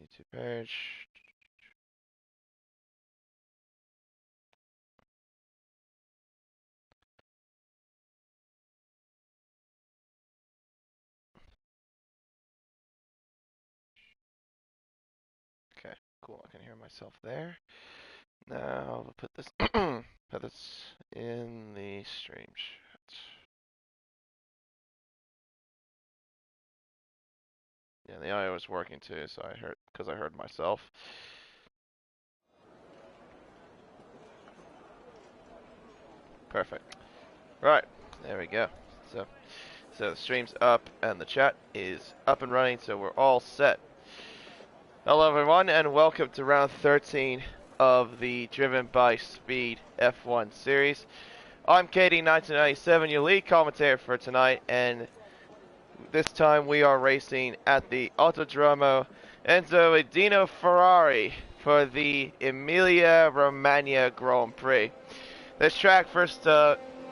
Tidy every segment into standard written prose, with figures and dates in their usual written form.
YouTube page. Okay, cool. I can hear myself there. Now we'll put this put this in the stream chat. Yeah, the audio was working too, so I heard myself. Perfect. Right, there we go. So the stream's up and the chat is up and running, so we're all set. Hello everyone, and welcome to round 13 of the Driven by Speed F1 series. I'm KD1997, your lead commentator for tonight, and this time we are racing at the Autodromo Enzo Edino Ferrari for the Emilia Romagna Grand Prix. This track first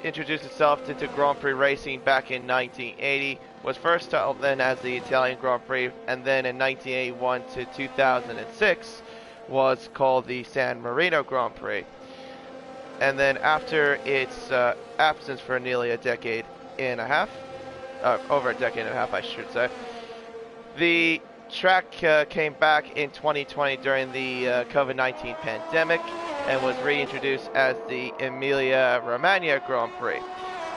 introduced itself into Grand Prix racing back in 1980, was first held then as the Italian Grand Prix, and then in 1981 to 2006 was called the San Marino Grand Prix. And then after its absence for nearly a decade and a half, over a decade and a half I should say, the track came back in 2020 during the COVID-19 pandemic and was reintroduced as the Emilia Romagna Grand Prix.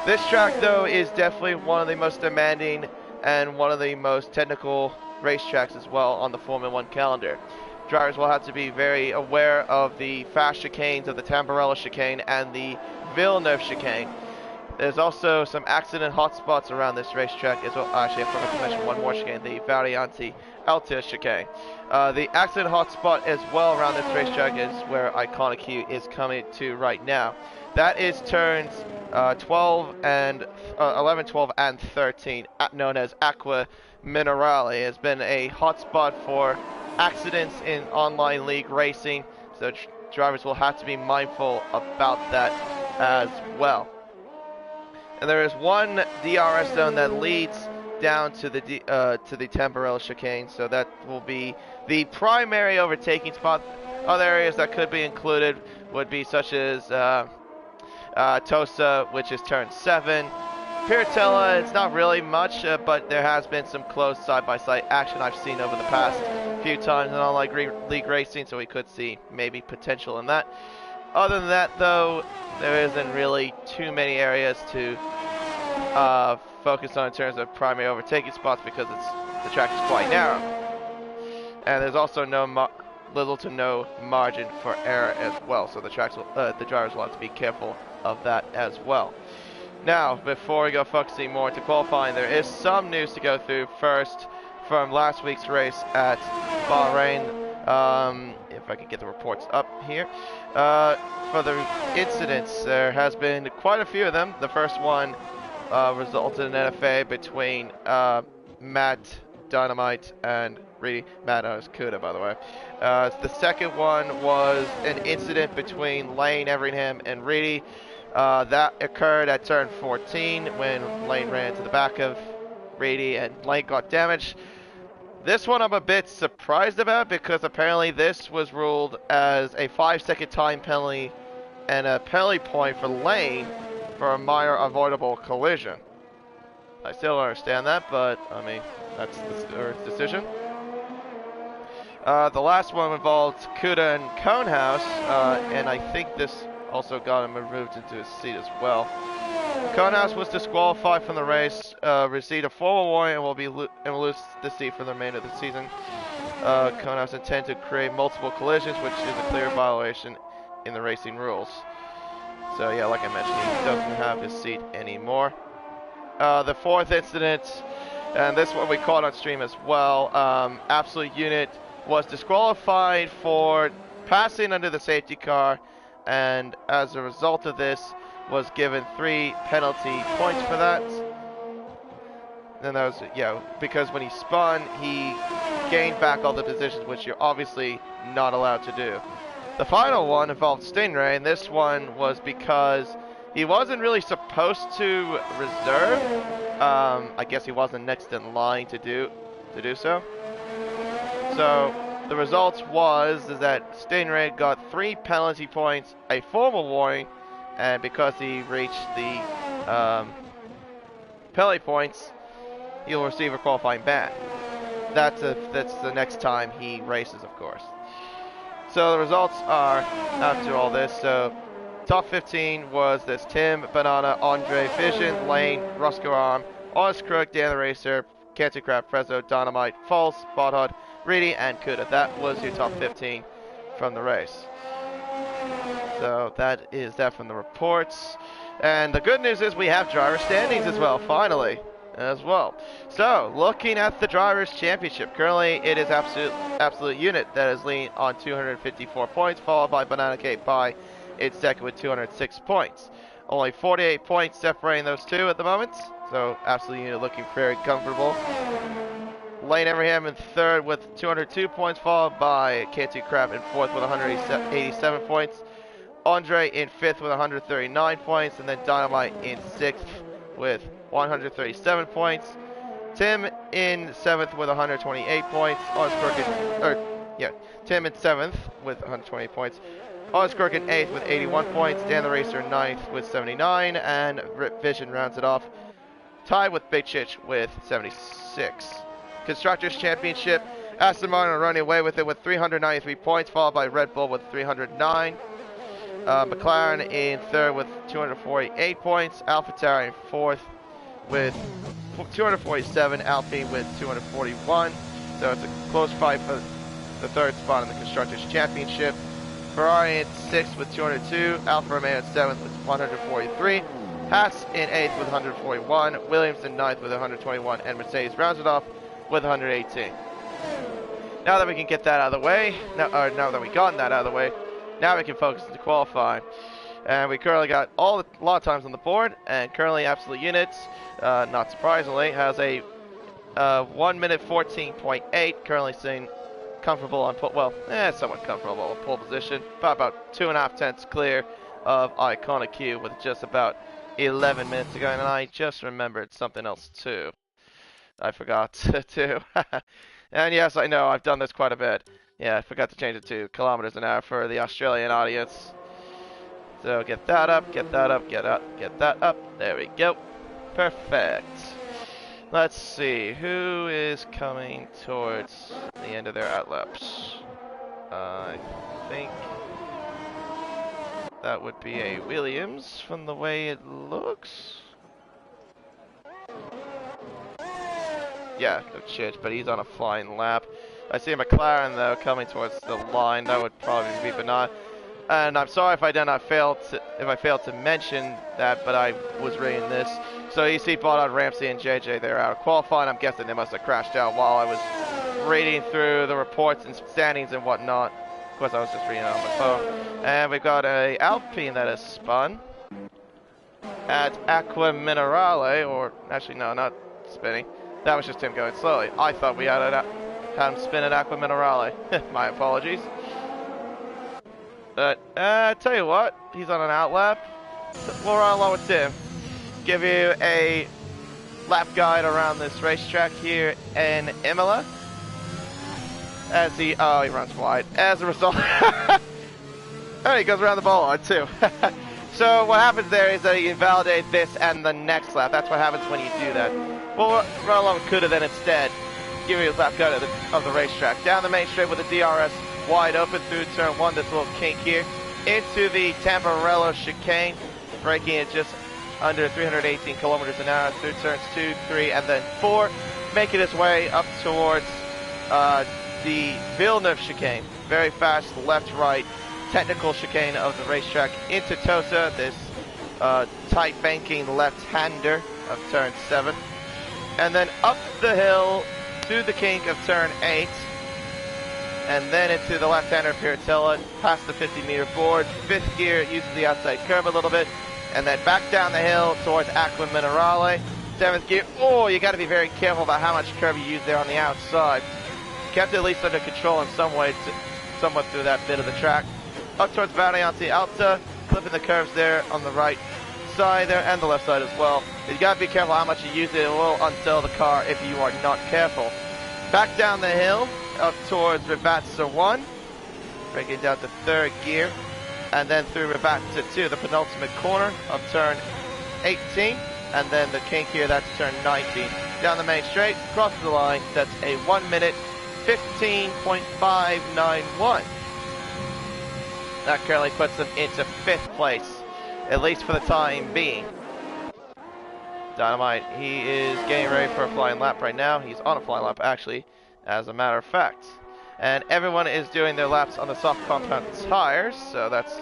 This track, though, is definitely one of the most demanding and one of the most technical racetracks as well on the Formula 1 calendar. Drivers will have to be very aware of the fast chicanes of the Tamburello chicane and the Villeneuve chicane. There's also some accident hotspots around this racetrack as well. Actually, I forgot to mention one more chicane, the Variante Alta chicane. The accident hotspot as well around this racetrack is where Iconic Hugh is coming to right now. That is turns 11, 12, and 13, known as Aqua Minerale. It has been a hotspot for accidents in online league racing, so drivers will have to be mindful about that as well. And there is one DRS zone that leads down to the Tamburello chicane, so that will be the primary overtaking spot. Other areas that could be included would be such as Tosa, which is turn 7. Piratella, it's not really much, but there has been some close side-by-side action I've seen over the past few times in online league racing, so we could see maybe potential in that. Other than that, though, there isn't really too many areas to focus on in terms of primary overtaking spots because the track is quite narrow. And there's also little to no margin for error as well, so the drivers will have to be careful of that as well. Now, before we go focusing more into qualifying, there is some news to go through first from last week's race at Bahrain. If I can get the reports up here. For the incidents, there has been quite a few of them. The first one resulted in an NFA between Matt Dynamite and Reedy. Matt is Kuda, by the way. The second one was an incident between Lane Everingham and Reedy. That occurred at turn 14 when Lane ran to the back of Reedy and Lane got damaged. This one I'm a bit surprised about because apparently this was ruled as a 5-second time penalty and a penalty point for Lane for a minor avoidable collision. I still don't understand that, but I mean, that's the decision. The last one involved Kuda and Conehouse, and I think this also got him removed into his seat as well. Conehouse was disqualified from the race, received a formal warning, and will lose the seat for the remainder of the season. Conehouse intended to create multiple collisions, which is a clear violation in the racing rules. So yeah, like I mentioned, he doesn't have his seat anymore. The fourth incident, and this one we caught on stream as well, Absolute Unit was disqualified for passing under the safety car, and as a result of this, was given 3 penalty points for that. And that was, because when he spun, he gained back all the positions, which you're obviously not allowed to do. The final one involved Stingray, and this one was because he wasn't really supposed to reserve. I guess he wasn't next in line to do so. So the results is that Stingray got 3 penalty points, a formal warning, and because he reached the penalty points, he'll receive a qualifying ban. That's the next time he races, of course. So the results are, after all this, so top 15 was this: Tim, Banana, Andre, Vision, Lane, Roscoe Arm, Honest Crook, Dan the Racer, Canty Crab, Prezzo, Dynamite, False, Bodhod, Reedy, and Kuda. That was your top 15 from the race. So that is that from the reports. And the good news is we have driver standings as well, finally, as well. So, looking at the Drivers' Championship, currently it is Absolute Unit that is leading on 254 points, followed by Banana Cake Pie, it's second with 206 points. Only 48 points separating those two at the moment, so Absolute Unit looking very comfortable. Lane Everham in third with 202 points, followed by Canty Crab in fourth with 187 points. Andre in fifth with 139 points, and then Dynamite in sixth with 137 points. Tim in seventh with 128 points. Tim in seventh with 128 points. Honest Crook in eighth with 81 points. Dan the Racer in ninth with 79, and Rip Vision rounds it off, tied with Big Chich with 76. Constructors Championship, Aston Martin are running away with it with 393 points, followed by Red Bull with 309. McLaren in third with 248 points. AlphaTauri in fourth with 247. Alpine with 241. So it's a close fight for the third spot in the Constructors Championship. Ferrari in sixth with 202. Alfa Romeo in seventh with 143. Haas in eighth with 141. Williams in ninth with 121. And Mercedes rounds it off with 118. Now that we can get that out of the way, now that we've gotten that out of the way, now we can focus to qualify. And we currently got a lot of times on the board, and currently Absolute Units, not surprisingly, has a 1 minute 14.8, currently sitting comfortable on somewhat comfortable on pole position, about 2.5 tenths clear of Iconic Q with just about 11 minutes to go. And I just remembered something else too. I forgot to. And yes, I know I've done this quite a bit. Yeah, I forgot to change it to kilometers an hour for the Australian audience. So get that up, get that up, get that up. There we go. Perfect. Let's see, who is coming towards the end of their outlaps? I think that would be a Williams from the way it looks. Yeah, no shit, but he's on a flying lap. I see a McLaren though coming towards the line. That would probably be Bernard. And I'm sorry if I failed to mention that, but I was reading this. So you see Bodod, Ramsey, and JJ, they're out of qualifying. I'm guessing they must have crashed out while I was reading through the reports and standings and whatnot. Of course, I was just reading it on my phone. And we've got a Alpine that has spun at Aqua Minerale, or actually no, not spinning. That was just him going slowly. I thought we had him spin at Aqua Minerale. My apologies. But, tell you what, he's on an outlap. We'll run along with Tim. Give you a lap guide around this racetrack here in Imola. As he runs wide. As a result, and he goes around the bollard too. So what happens there is that he invalidates this and the next lap. That's what happens when you do that. We'll run along with Kuda then instead. Give you a lap guide of the racetrack. Down the main straight with the DRS wide open through turn 1, this little kink here, into the Tamburello chicane, braking at just under 318 kilometers an hour through turns 2, 3, and then 4, making its way up towards the Villeneuve chicane. Very fast left-right technical chicane of the racetrack into Tosa, this tight banking left-hander of turn 7, and then up the hill to the kink of turn 8, and then into the left-hander of Piratella, past the 50-meter board. 5th gear uses the outside curve a little bit, and then back down the hill towards Aqua Minerale. 7th gear, you got to be very careful about how much curve you use there on the outside. Kept it at least under control in some way, somewhat through that bit of the track. Up towards Variante Alta, clipping the curves there on the right side there, and the left side as well. You got to be careful how much you use it. It will unsettle the car if you are not careful. Back down the hill up towards Rivatsa 1, breaking down to third gear, and then through Rivatsa 2, the penultimate corner of turn 18, and then the kink here, that's turn 19. Down the main straight, across the line, that's a 1 minute 15.591. That currently puts them into 5th place, at least for the time being. Dynamite, he is getting ready for a flying lap right now. He's on a flying lap, actually, as a matter of fact. And everyone is doing their laps on the soft compound tires, so that's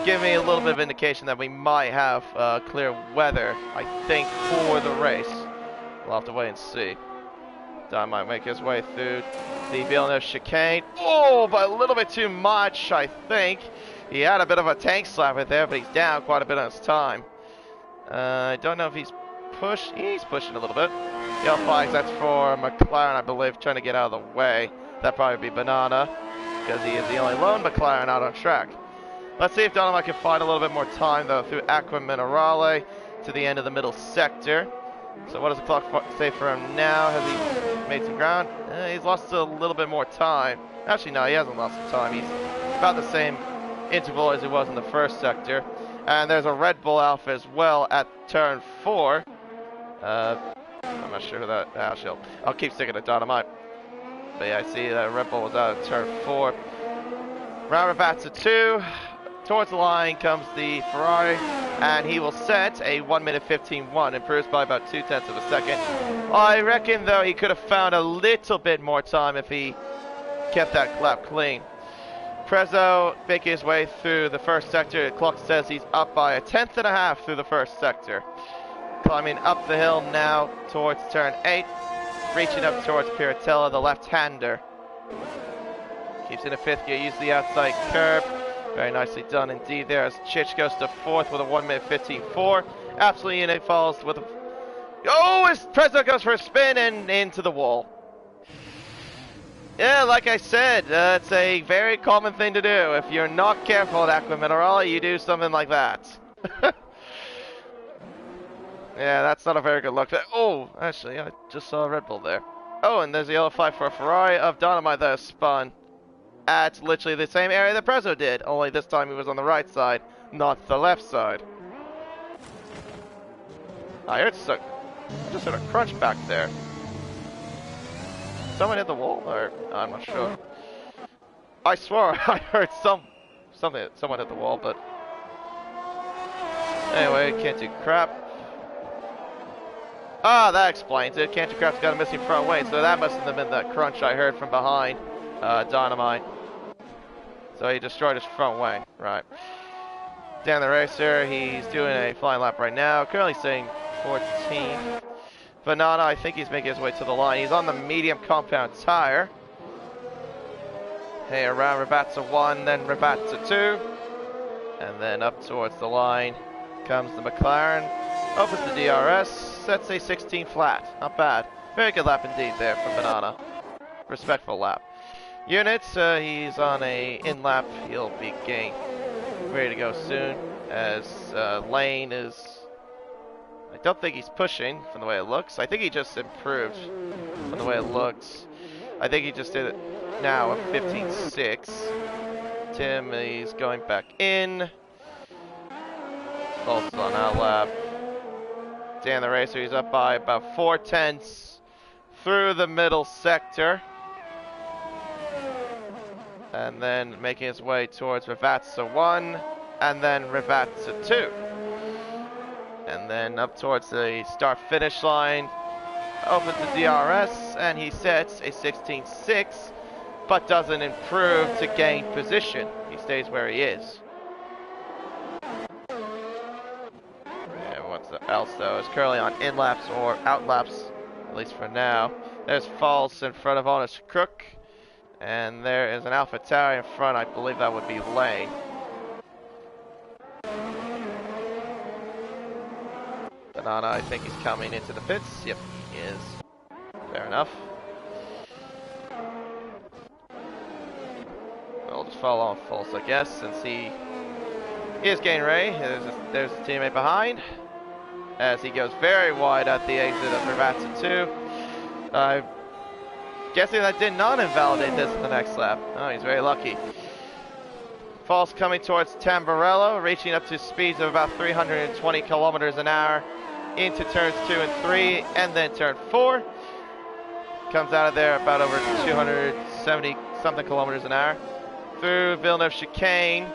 giving me a little bit of indication that we might have clear weather, I think, for the race. We'll have to wait and see. Dynamite make his way through the Villeneuve chicane. Oh, but a little bit too much, I think. He had a bit of a tank slapper there, but he's down quite a bit on his time. I don't know if he's pushed. He's pushing a little bit. Yellow flags, that's for McLaren, I believe, trying to get out of the way. That'd probably be Banana, because he is the only lone McLaren out on track. Let's see if Dynamite can find a little bit more time, though, through Aqua Minerale to the end of the middle sector. So what does the clock say for him now? Has he made some ground? He's lost a little bit more time. Actually, no, he hasn't lost some time. He's about the same interval as he was in the first sector. And there's a Red Bull Alpha as well at turn 4. I'm not sure who that... Actually, I'll keep sticking to Dynamite. But yeah, I see that Red Bull was out at turn 4. Round Rivatsa 2. Towards the line comes the Ferrari, and he will set a 1 minute 15.1, improves by about 0.2 of a second. I reckon, though, he could have found a little bit more time if he kept that lap clean. Prezzo making his way through the first sector. The clock says he's up by 1/10.5 through the first sector. Climbing up the hill now towards turn 8, reaching up towards Piratella, the left-hander. Keeps in a 5th gear, uses the outside curb. Very nicely done indeed there as Chich goes to 4th with a 1 minute 15.4. Absolutely in it, falls with a... Oh, as Prezzo goes for a spin and into the wall. Yeah, like I said, it's a very common thing to do. If you're not careful at Aqua Minerale, you do something like that. Yeah, that's not a very good look. Oh, actually, I just saw a Red Bull there. Oh, and there's a yellow flag for a Ferrari of Dynamite that has spun at literally the same area that Prezzo did, only this time he was on the right side, not the left side. I heard I just heard a crunch back there. Someone hit the wall, or I'm not sure. I swore I heard someone hit the wall, but anyway, can't do crap. Ah, that explains it. Can't do crap's got a missing front wing, so that must have been that crunch I heard from behind Dynamite. So he destroyed his front wing, right. Dan the Racer, he's doing a flying lap right now, currently sitting 14th. Banana, I think he's making his way to the line. He's on the medium compound tire. Hey, around Rivatsa 1, then Rivatsa 2. And then up towards the line comes the McLaren. Opens the DRS, sets a 16 flat. Not bad. Very good lap indeed there from Banana. Respectful lap. Units, he's on a in-lap. He'll be getting ready to go soon, as Lane is... I don't think he's pushing from the way it looks. I think he just improved from the way it looks. I think he just did it now, a 15.6. Tim, he's going back in. Also on our lap. Dan the Racer, he's up by about 4/10 through the middle sector. And then making his way towards Rivatsa 1, and then Rivatsa 2. And then up towards the start-finish line, opens the DRS, and he sets a 16.6, but doesn't improve to gain position. He stays where he is. And what's else, though, is currently on in-laps or out-laps, at least for now. There's False in front of Honest Crook. And there is an Alpha Tauri in front. I believe that would be Lane. Banana, I think he's coming into the pits. Yep, he is. Fair enough. I'll just follow on False, I guess, since he is getting ready. There's his teammate behind, as he goes very wide at the exit of Rivatsa 2. guessing that did not invalidate this in the next lap. Oh, he's very lucky. False coming towards Tamburello, reaching up to speeds of about 320 kilometers an hour into turns 2 and 3, and then turn 4. Comes out of there about over 270 something kilometers an hour. Through Villeneuve chicane.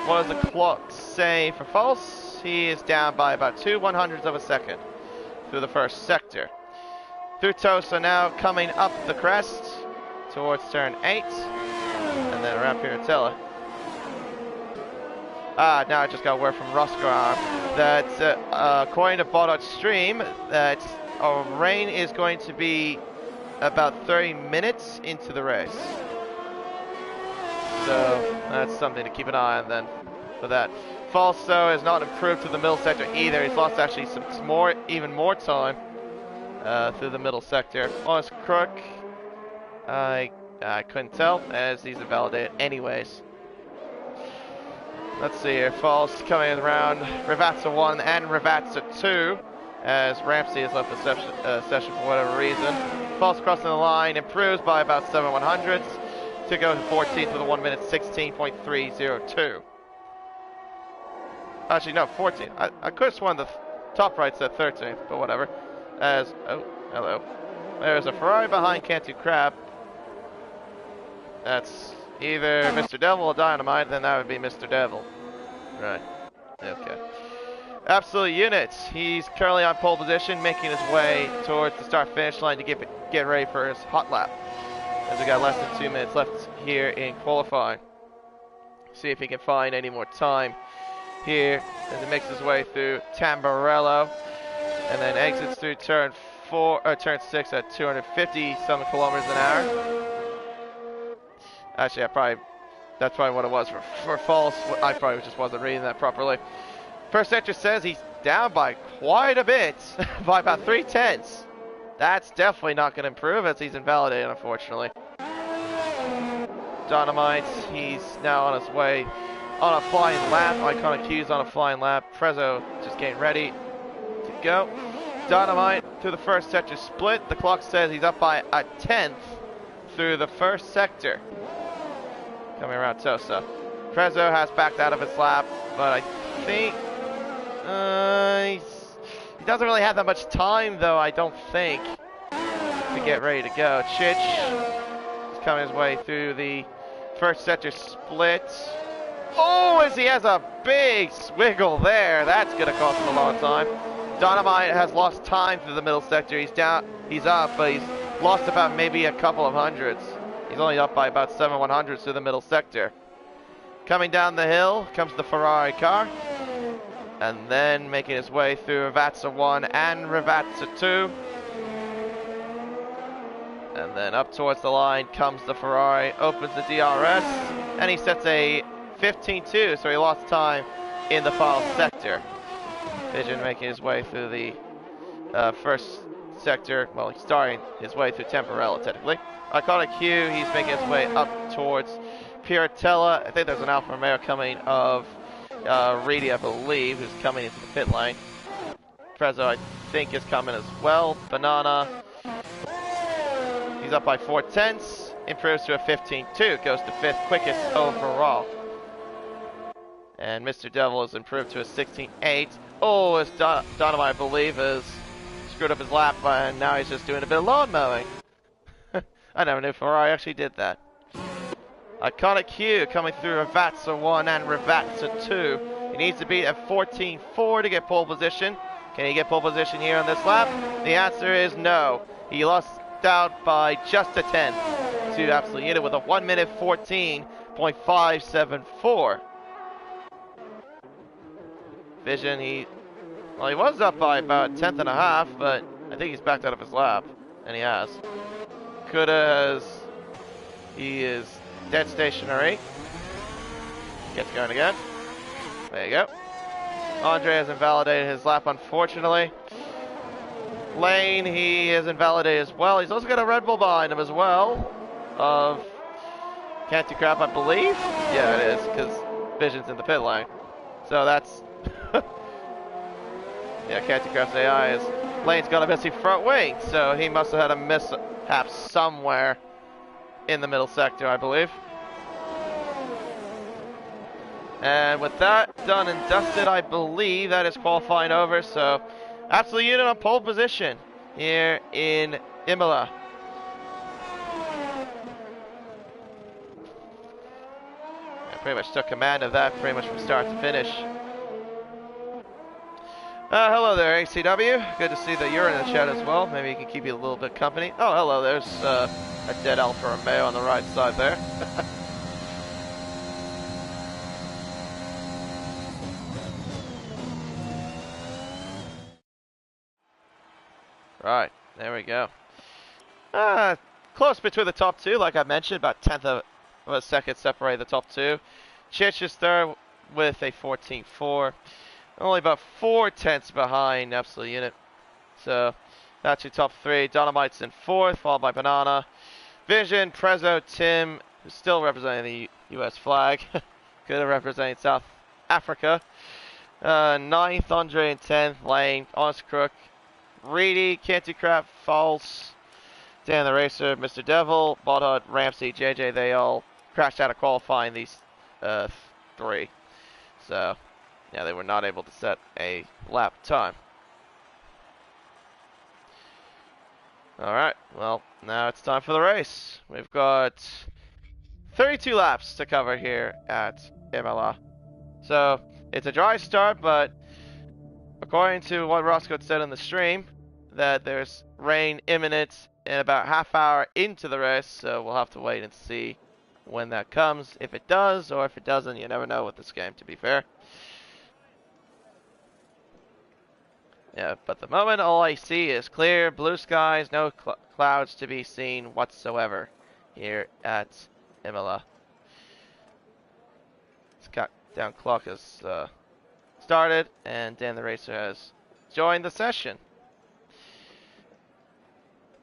What does the clock say for false? He is down by about 2/100ths of a second through the first sector. Through Tosa now coming up the crest towards turn 8, and then around Piratella. Now I just got word from Roscoe that according to Botard Stream, that rain is going to be about 30 minutes into the race. So that's something to keep an eye on then for that. Falso has not improved to the middle sector either. He's lost actually even more time through the middle sector. Honest Crook, I couldn't tell as he's invalidated anyways. Let's see here, False coming around Rivazza 1 and Rivazza 2 as Ramsey has left the session for whatever reason. False crossing the line, improves by about 7/100ths to go to 14th with a 1 minute 16.302. Actually, no, 14th. I could have sworn the top right said 13th, but whatever. As, oh, hello. There's a Ferrari behind Cantu Crab. That's either Mr. Devil or Dynamite, then that would be Mr. Devil. Right. Okay. Absolute Units. He's currently on pole position, making his way towards the start-finish line to get ready for his hot lap. As we got less than 2 minutes left here in qualifying. See if he can find any more time here as he makes his way through Tamburello, and then exits through turn 6 at 250 some kilometers an hour. Actually, that's probably what it was for false. I probably just wasn't reading that properly. First sector says he's down by quite a bit, by about 3/10. That's definitely not going to improve as he's invalidated, unfortunately. Dynamite, he's now on his way on a flying lap. Iconic Q's on a flying lap. Prezzo just getting ready to go. Dynamite through the first sector split. The clock says he's up by a 10th through the first sector. Coming around Tosa. Prezzo has backed out of his lap, but I think he doesn't really have that much time, though, I don't think, to get ready to go. Chich is coming his way through the first sector split. Oh, as he has a big swiggle there. That's going to cost him a lot of time. Dynamite has lost time through the middle sector. He's up, but he's lost about maybe a couple of hundreds. He's only up by about 7/100ths through the middle sector. Coming down the hill comes the Ferrari car. And then making his way through Rivazza 1 and Rivazza 2. And then up towards the line comes the Ferrari, opens the DRS, and he sets a 15.2, so he lost time in the final sector. Vision making his way through the first sector, well, he's starting his way through Tamburello, technically. Iconic Q, he's making his way up towards Piratella. I think there's an Alfa Romeo coming of Reedy, I believe, who's coming into the pit lane. Prezzo, I think, is coming as well. Banana, he's up by 4/10, improves to a 15.2, goes to 5th quickest overall. And Mr. Devil has improved to a 16.8. Oh, as Dynamite, I believe, has screwed up his lap, and now he's just doing a bit of lawn mowing. I never knew Ferrari actually did that. Iconic Q coming through Rivazza 1 and Rivazza 2. He needs to be at 14.4 to get pole position. Can he get pole position here on this lap? The answer is no. He lost out by just a 10th to Absolute Unit with a 1 minute 14.574. Vision, he was up by about 1/10 and a half, but I think he's backed out of his lap, and he has. Kuda he is dead stationary. Gets going again. There you go. Andre has invalidated his lap, unfortunately. Lane, he is invalidated as well. He's also got a Red Bull behind him as well. Of Canty Crap, I believe. Yeah, it is, because Vision's in the pit lane. So that's... yeah, Canty Crap's AI is... Lane's got a missing front wing, so he must have had a perhaps somewhere in the middle sector, I believe. And with that done and dusted, I believe that is qualifying over. So, Absolute Unit on pole position here in Imola. I pretty much took command of that pretty much from start to finish. Hello there, ACW. Good to see that you're in the chat as well. Maybe he can keep you a little bit company. Oh, hello, there's a dead Alfa Romeo on the right side there. Right, there we go. Close between the top two, like I mentioned, about 1/10 of a second separate the top two. Chich is third with a 14.4. Only about 4/10 behind Absolute Unit. So, that's your top three. Dynamite's in fourth, followed by Banana. Vision, Prezzo, Tim, who's still representing the U.S. flag. Good at representing South Africa. Ninth, Andre in 10th. Lane, Honest Crook. Reedy, Can't Do Crap, False. Dan the Racer, Mr. Devil, Baldhut, Ramsey, JJ, they all crashed out of qualifying, these three. So, yeah, they were not able to set a lap time. Alright, well, now it's time for the race. We've got 32 laps to cover here at Imola. So, it's a dry start, but according to what Roscoe said in the stream, that there's rain imminent in about half hour into the race, so we'll have to wait and see when that comes. If it does, or if it doesn't, you never know with this game, to be fair. Yeah, but at the moment, all I see is clear blue skies, no clouds to be seen whatsoever here at Imola. This countdown clock has started, and Dan the Racer has joined the session.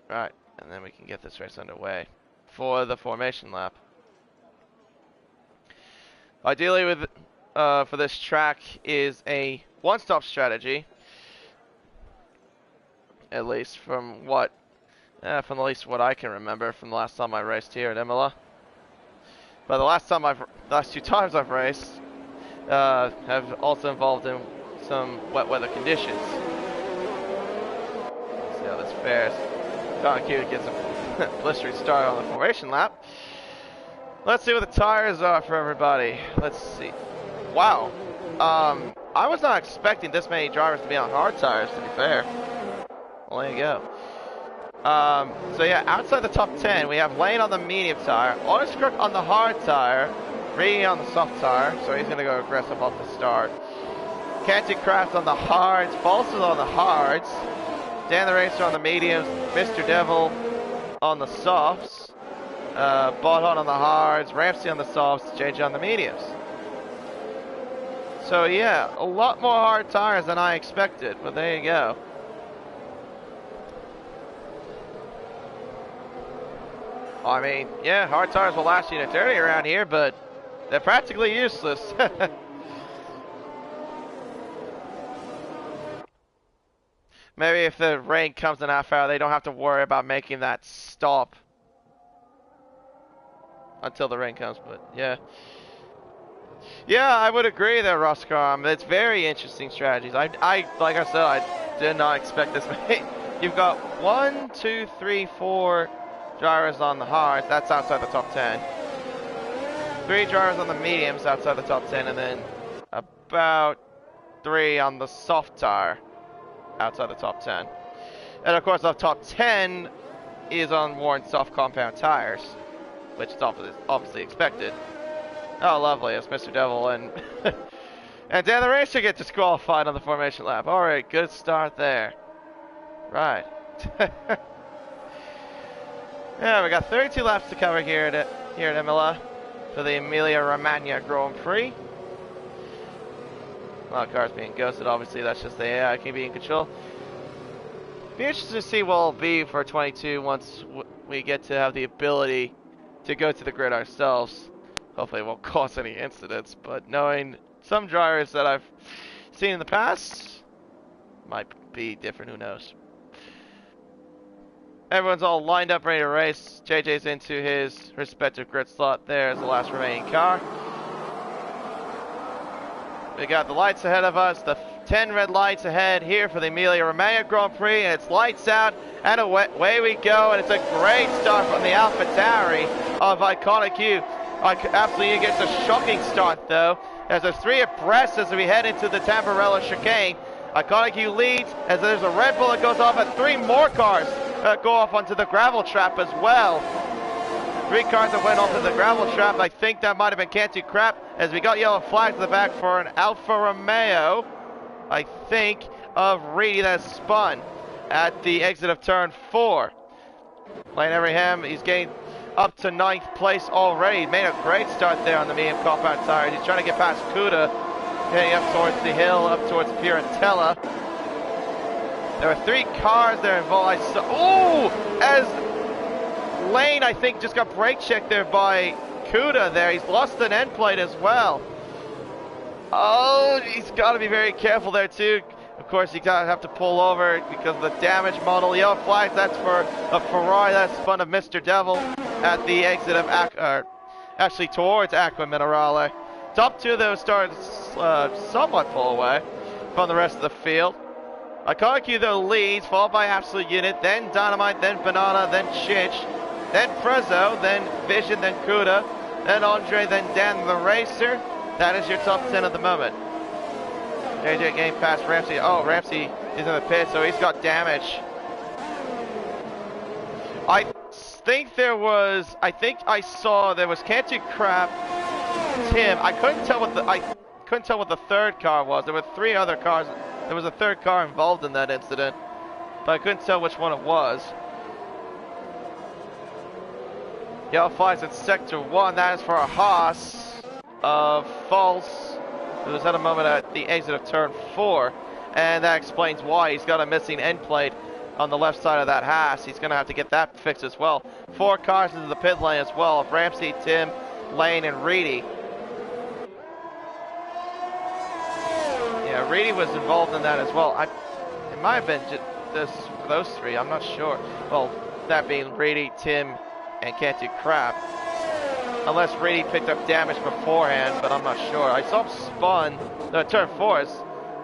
Right, and then we can get this race underway for the formation lap. Ideally, with for this track is a one-stop strategy. At least from what, at least what I can remember from the last time I raced here at Imola. But the last two times I've raced have also involved in some wet weather conditions. Let's see how this fares. Don Q gets a blistering start on the formation lap. Let's see what the tires are for everybody. Let's see. Wow. I was not expecting this many drivers to be on hard tires, to be fair. Well, there you go. So yeah, outside the top 10, we have Lane on the medium tire, Honest Crook on the hard tire, Reedy on the soft tire, so he's going to go aggressive off the start. Canty Craft on the hards, Falses on the hards, Dan the Racer on the mediums, Mr. Devil on the softs, Baldhut on the hards, Ramsey on the softs, JJ on the mediums. So yeah, a lot more hard tires than I expected, but there you go. I mean, yeah, hard tires will last you an eternity around here, but they're practically useless. Maybe if the rain comes in half hour, they don't have to worry about making that stop until the rain comes, but yeah. Yeah, I would agree there, Roscar. It's very interesting strategies. Like I said, I did not expect this many. You've got 1, 2, 3, 4 drivers on the hards, that's outside the top 10. 3 drivers on the mediums outside the top 10, and then about 3 on the soft tire outside the top 10. And of course, the top 10 is on worn soft compound tires, which is obviously expected. Oh, lovely, it's Mr. Devil and and Dan the Racer get disqualified on the formation lap. All right, good start there. Right. Yeah, we got 32 laps to cover here at Imola for the Emilia-Romagna Grand Prix. A lot of cars being ghosted, obviously that's just the AI can be in control. Be interested to see what it'll be for 22 once we get to have the ability to go to the grid ourselves. Hopefully it won't cause any incidents, but knowing some drivers that I've seen in the past, might be different, who knows. Everyone's all lined up, ready to race. JJ's into his respective grid slot there as the last remaining car. We got the lights ahead of us, the 10 red lights ahead here for the Emilia-Romagna Grand Prix, and it's lights out, and away we go, and it's a great start from the AlphaTauri of Iconic U. Absolutely gets a shocking start, though, as there's 3 abreast as we head into the Tamburello chicane. Iconic U leads as there's a Red Bull that goes off, and 3 more cars go off onto the gravel trap as well. 3 cars that went onto the gravel trap. I think that might have been Can't Do Crap, as we got yellow flags in the back for an Alfa Romeo, I think, of Reedy that spun at the exit of turn 4. Lane Everingham, he's getting up to 9th place already. He made a great start there on the medium compound tires. He's trying to get past Kuda, heading up towards the hill, up towards Pirantella. There are 3 cars there involved. As Lane, I think, just got brake checked there by Kuda there. He's lost an end plate as well. Oh, he's got to be very careful there too. Of course, he's got to have to pull over because of the damage model. Yellow flags, that's for a Ferrari that spun of Mr. Devil at the exit of actually towards Aqua Minerale. Top 2 though started somewhat pull away from the rest of the field. Iconic U though leads, followed by Absolute Unit, then Dynamite, then Banana, then Chich, then Prezzo, then Vision, then Kuda, then Andre, then Dan the Racer. That is your top 10 at the moment. JJ getting past Ramsey. Oh, Ramsey is in the pit, so he's got damage. I think I saw there was Can't Do Crap, Tim. I couldn't tell what the third car was. There were 3 other cars. There was a 3rd car involved in that incident, but I couldn't tell which one it was. Yellow flags at sector 1. That is for a Haas of False, who was at a moment at the exit of turn 4, and that explains why he's got a missing end plate on the left side of that Haas. He's going to have to get that fixed as well. 4 cars into the pit lane as well of Ramsey, Tim, Lane, and Reedy. Yeah, Reedy was involved in that as well. It might have been just those 3, I'm not sure. Well, that being Reedy, Tim, and Can't Do Crap. Unless Reedy picked up damage beforehand, but I'm not sure. I saw him spun turn 4.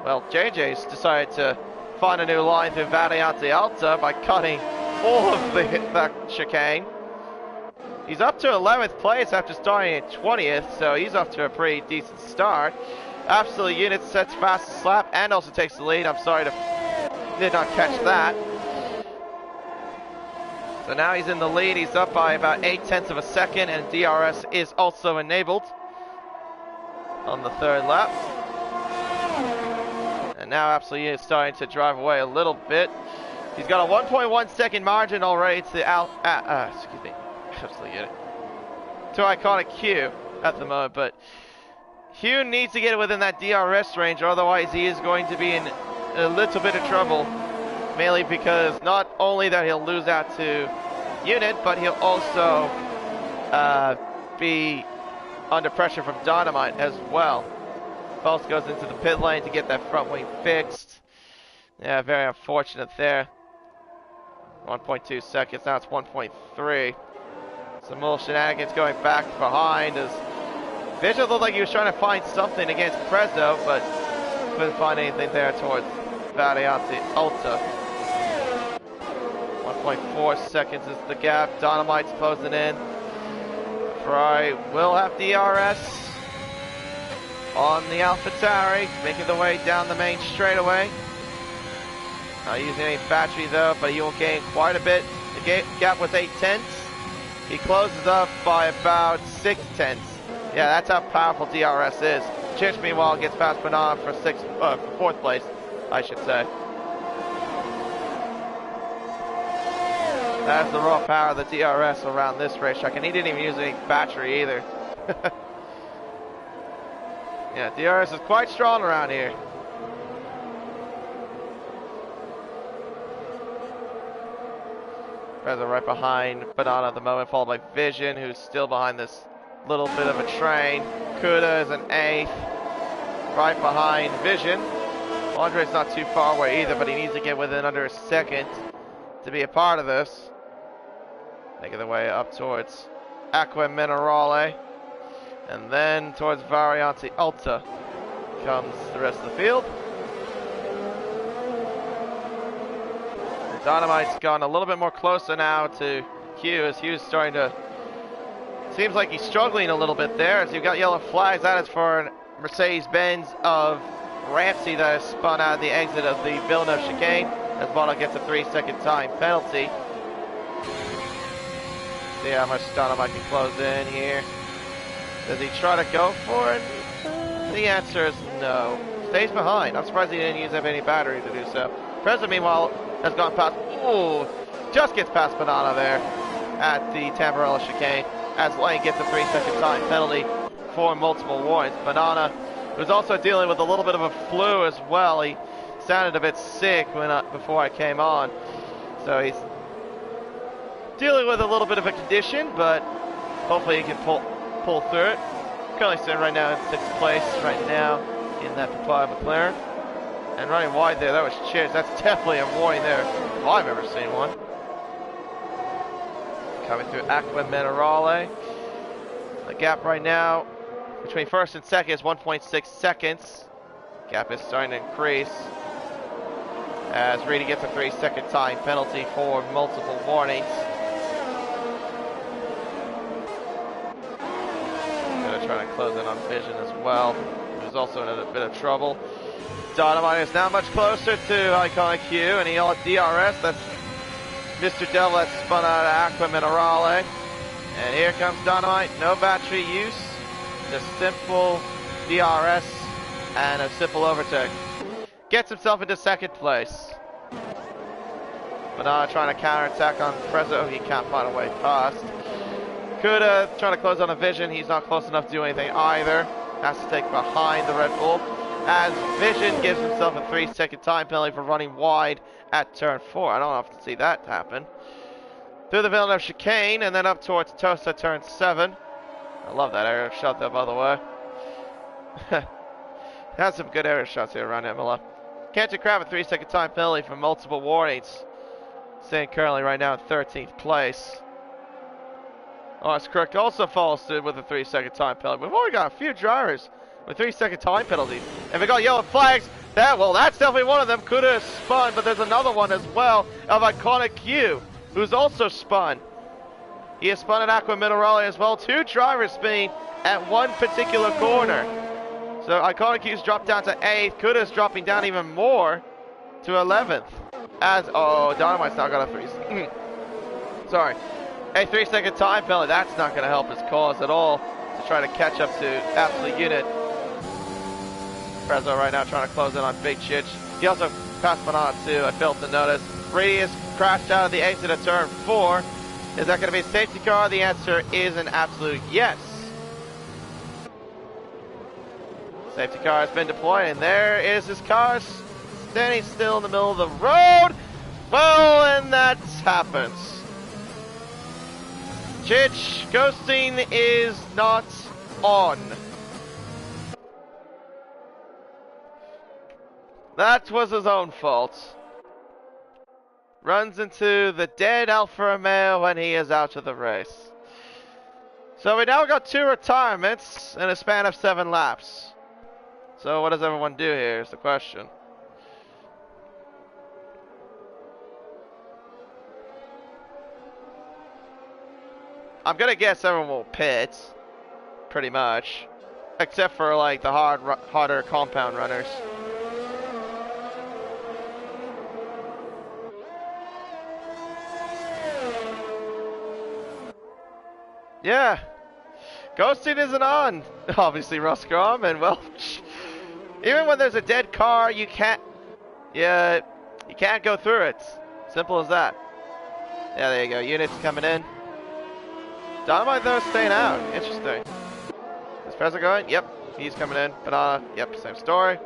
Well, JJ's decided to find a new line through Variante Alta by cutting all of that chicane. He's up to 11th place after starting at 20th, so he's off to a pretty decent start. Absolute Unit sets fastest lap and also takes the lead. I'm sorry did not catch that. So now he's in the lead. He's up by about 0.8 of a second, and DRS is also enabled on the 3rd lap. And now Absolute Unit is starting to drive away a little bit. He's got a 1.1 second margin already to Absolute Unit, to Iconic Q at the moment, but Hugh needs to get within that DRS range, or otherwise he is going to be in a little bit of trouble. Mainly because not only that he'll lose out to Unit, but he'll also be under pressure from Dynamite as well. False goes into the pit lane to get that front wing fixed. Yeah, very unfortunate there. 1.2 seconds, now it's 1.3. Some little shenanigans going back behind as Vision looked like he was trying to find something against Prezzo, but couldn't find anything there towards Variante Alta. 1.4 seconds is the gap. Dynamite's closing in. Ferrari will have DRS on the AlphaTauri, making the way down the main straightaway. Not using any battery though, but he will gain quite a bit. The gap was 0.8. He closes up by about 0.6. Yeah, that's how powerful DRS is. Chich, meanwhile, gets past Banana for 4th place, I should say. That's the raw power of the DRS around this racetrack, and he didn't even use any battery either. Yeah, DRS is quite strong around here. Prezzo right behind Banana at the moment, followed by Vision, who's still behind this little bit of a train. Kuda is an 8th, right behind Vision. Andre's not too far away either, but he needs to get within under a second to be a part of this. making their way up towards Acqua Minerale. And then towards Variante Alta comes the rest of the field. Dynamite's gone a little bit more closer now to Hugh, as Hugh's starting to... Seems like he's struggling a little bit there, as you've got yellow flags. That is for an Mercedes-Benz of Ramsey that has spun out of the exit of the Villeneuve chicane, as Bono gets a 3-second time penalty. See how much Dynamite can close in here. Does he try to go for it? The answer is no. Stays behind. I'm surprised he didn't use up any battery to do so. President, meanwhile, has gone past... Ooh! Just gets past Banana there at the Tamburello chicane, as Lane gets a 3-second time penalty for multiple warnings. Banana was also dealing with a little bit of a flu as well. He sounded a bit sick before I came on. So he's dealing with a little bit of a condition, but hopefully he can pull through it. Currently sitting right now in 6th place right now in that Papaya McLaren. And running wide there, that was Chiz. That's definitely a warning there, if I've ever seen one. Coming through Acqua Minerale. The gap right now between first and second is 1.6 seconds. Gap is starting to increase as Reedy gets a 3-second time penalty for multiple warnings. Gonna try to close in on Vision as well, who's also in a bit of trouble. Dynamite is now much closer to Iconic Hugh, and he on DRS. That's Mr. Devil that spun out of Acqua Minerale. And here comes Dynamite. No battery use. Just simple DRS and a simple overtake. Gets himself into 2nd place. Banana trying to counterattack on Prezzo. He can't find a way past. Kuda trying to close on a Vision. He's not close enough to do anything either. Has to take behind the Red Bull, as Vision gives himself a 3-second time penalty for running wide at turn 4. I don't often see that happen. Through the Villeneuve chicane and then up towards Tosa turn 7. I love that aerial shot there, by the way. Has some good aerial shots here around Imola. Cantor Crab a 3-second time penalty for multiple warnings. Sitting currently right now in 13th place. Lawrence Crook also follows through with a 3-second time penalty. We've already got a few drivers with 3-second time penalties. And we got yellow flags. That's definitely one of them. Could have spun, but there's another one as well of Iconic Q, who's also spun. He has spun at Acqua Minerale as well. 2 drivers spinning at one particular corner. So Iconic Q's dropped down to 8th. Kuda's dropping down even more to 11th. Dynamite's now got a 3-second time penalty. That's not going to help his cause at all to try to catch up to Absolute Unit. Prezzo right now trying to close in on Big Chich. He also passed Banana too. I failed to notice. Radius crashed out of the exit of turn 4. Is that going to be a safety car? The answer is an absolute yes. Safety car has been deployed, and there is his car standing still in the middle of the road. Well, and that happens. Chich, ghosting is not on. That was his own fault. Runs into the dead Alfa Romeo when he is out of the race. So we now got 2 retirements in a span of 7 laps. So what does everyone do here is the question. I'm gonna guess everyone will pit, pretty much, except for like the harder compound runners. Yeah, ghosting isn't on, obviously, Roscom, and well, even when there's a dead car, you can't go through it. Simple as that. Yeah, there you go. Units coming in. Dynamite though staying out. Interesting. Is Prezzo going? Yep, he's coming in. Banana, yep, same story.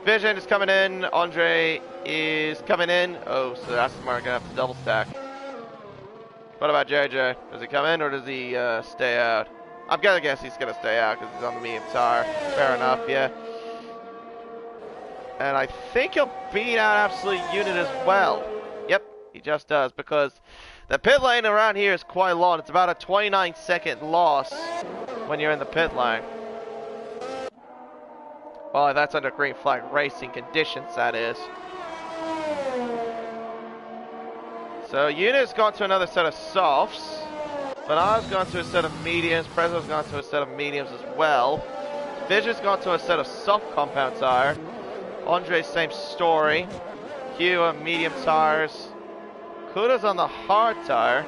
Vision is coming in. Andre is coming in. Oh, so Aston Martin gonna have to double stack. What about JJ? Does he come in or does he stay out? I'm gonna guess he's gonna stay out because he's on the medium tire. Fair enough, yeah. And I think he'll beat out Absolute Unit as well. Yep, he just does, because The pit lane around here is quite long. It's about a 29-second loss when you're in the pit lane. Well, that's under green flag racing conditions, that is. So Unit's gone to another set of softs. Banana's gone to a set of mediums. Prezzo's gone to a set of mediums as well. Vision's gone to a set of soft compound tire. Andre's same story. Hugh on medium tires. Kuda's on the hard tire.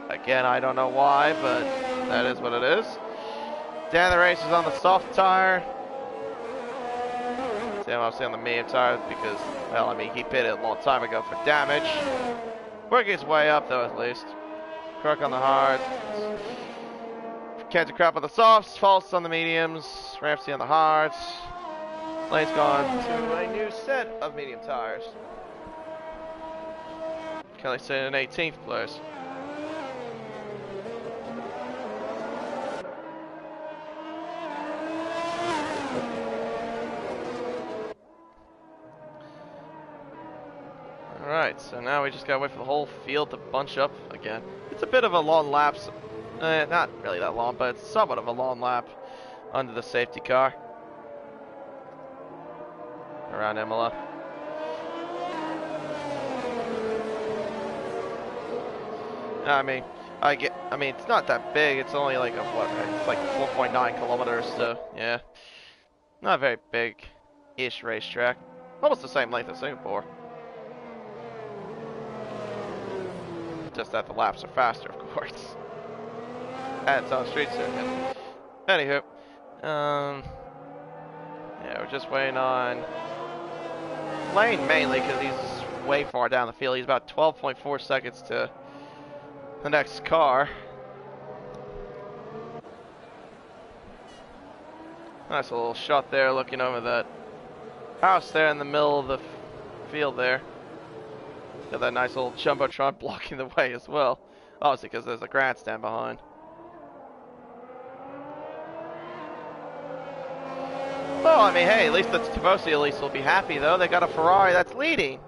Again, I don't know why, but that is what it is. Dan the Race is on the soft tire. Sam obviously on the medium tire because, well, I mean, he pitted a long time ago for damage. Working his way up, though, at least. Crook on the hard. Cancer Crap on the softs. False on the mediums. Ramsey on the hards. Lane's gone to a new set of medium tires. Kelly sitting in 18th place. Alright, so now we just gotta wait for the whole field to bunch up again. It's a bit of a long lap. Not really that long, but it's somewhat of a long lap under the safety car. Around Imola. I mean, it's not that big. It's only like it's like 4.9 kilometers, so yeah. Not a very big-ish racetrack. Almost the same length as Singapore. Just that the laps are faster, of course. And it's on street circuit. Anywho, yeah, we're just waiting on Lane mainly because he's way far down the field. He's about 12.4 seconds to the next car. Nice little shot there, looking over that house there in the middle of the field there. Got that nice little jumbotron blocking the way as well. Obviously, because there's a grandstand behind. Well, I mean, hey, at least the Tifosi at least will be happy, though. They got a Ferrari that's leading.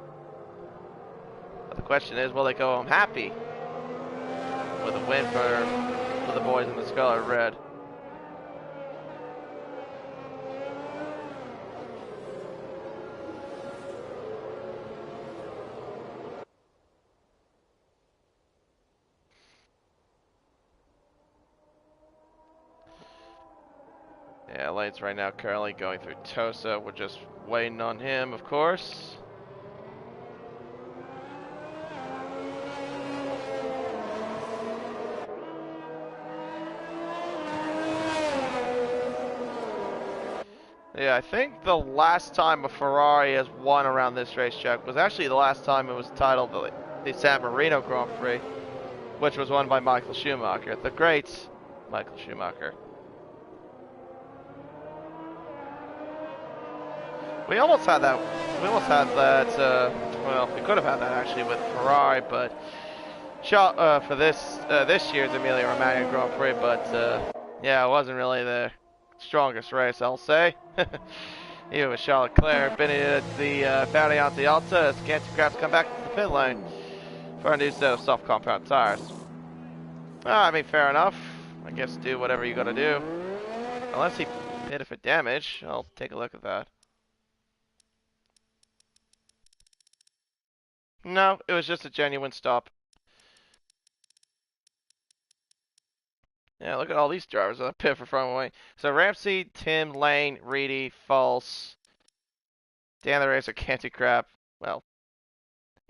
But the question is, will they go home happy with a win for the boys in the Scarlet Red? Yeah, Lane's right now currently going through Tosa. We're just waiting on him, of course. Yeah, I think the last time a Ferrari has won around this racetrack was actually the last time it was titled the San Marino Grand Prix, which was won by Michael Schumacher, the great Michael Schumacher. We almost had that. Well, we could have had that actually with Ferrari, but for this year's Emilia Romagna Grand Prix. But yeah, it wasn't really the strongest race, I'll say. Even with Charles Leclerc been at the Variante Alta as Cancer Crabs come back to the pit lane for a new set of soft compound tires. I mean, fair enough. I guess do whatever you gotta do. Unless he pitted for damage, I'll take a look at that. No, it was just a genuine stop. Yeah, look at all these drivers on the pit for front wing. So Ramsey, Tim, Lane, Reedy, False, Dan the Racer, Canty Crap, well,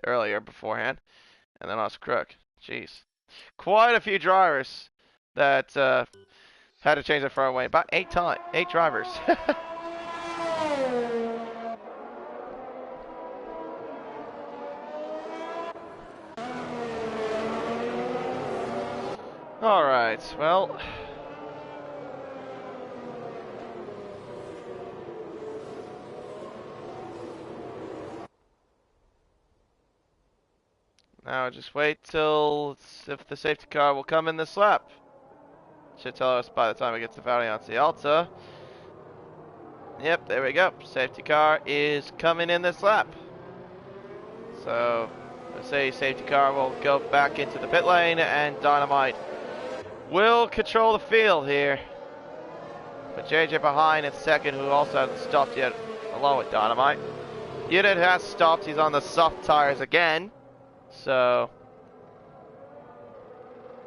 earlier, beforehand, and then us Crook. Jeez. Quite a few drivers that had to change their front wing. About 8 drivers. Alright, well. Now just wait till if the safety car will come in this lap. Should tell us by the time it gets to Variante Alta. Yep, there we go. Safety car is coming in this lap. So Safety car will go back into the pit lane, and Dynamite will control the field here. But JJ behind in second, who also hasn't stopped yet, along with Dynamite. Unit has stopped. He's on the soft tires again. So,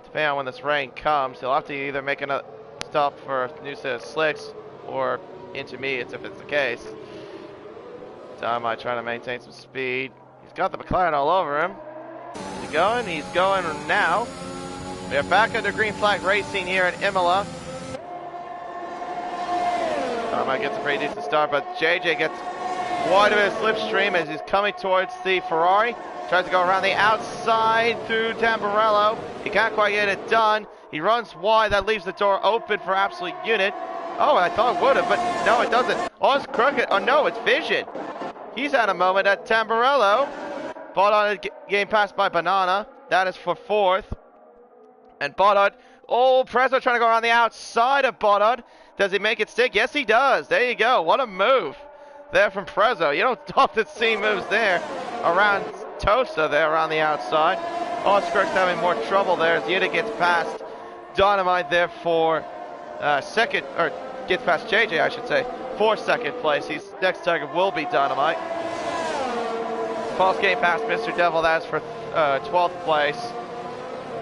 depending on when this rain comes, he'll have to either make a stop for a new set of slicks or intermediates if it's the case. Dynamite trying to maintain some speed. He's got the McLaren all over him. Is he going? He's going now. We are back under green flag racing here at Imola. Dynamite gets a pretty decent start, but JJ gets wide of his slipstream as he's coming towards the Ferrari. Tries to go around the outside through Tamburello. He can't quite get it done. He runs wide. That leaves the door open for Absolute Unit. Oh, I thought it would have, but no, it doesn't. Oh, it's crooked. Oh, no, it's Vision. He's had a moment at Tamburello. Boddard getting passed by Banana. That is for fourth. And Boddard. Oh, Prezzo trying to go around the outside of Boddard. Does he make it stick? Yes, he does. There you go. What a move there from Prezzo. You don't often see moves there around Tosa there around the outside. Oskark's having more trouble there as Unit gets past Dynamite there for second, or gets past JJ, I should say, for second place. His next target will be Dynamite. False game past Mr. Devil, that's for 12th place.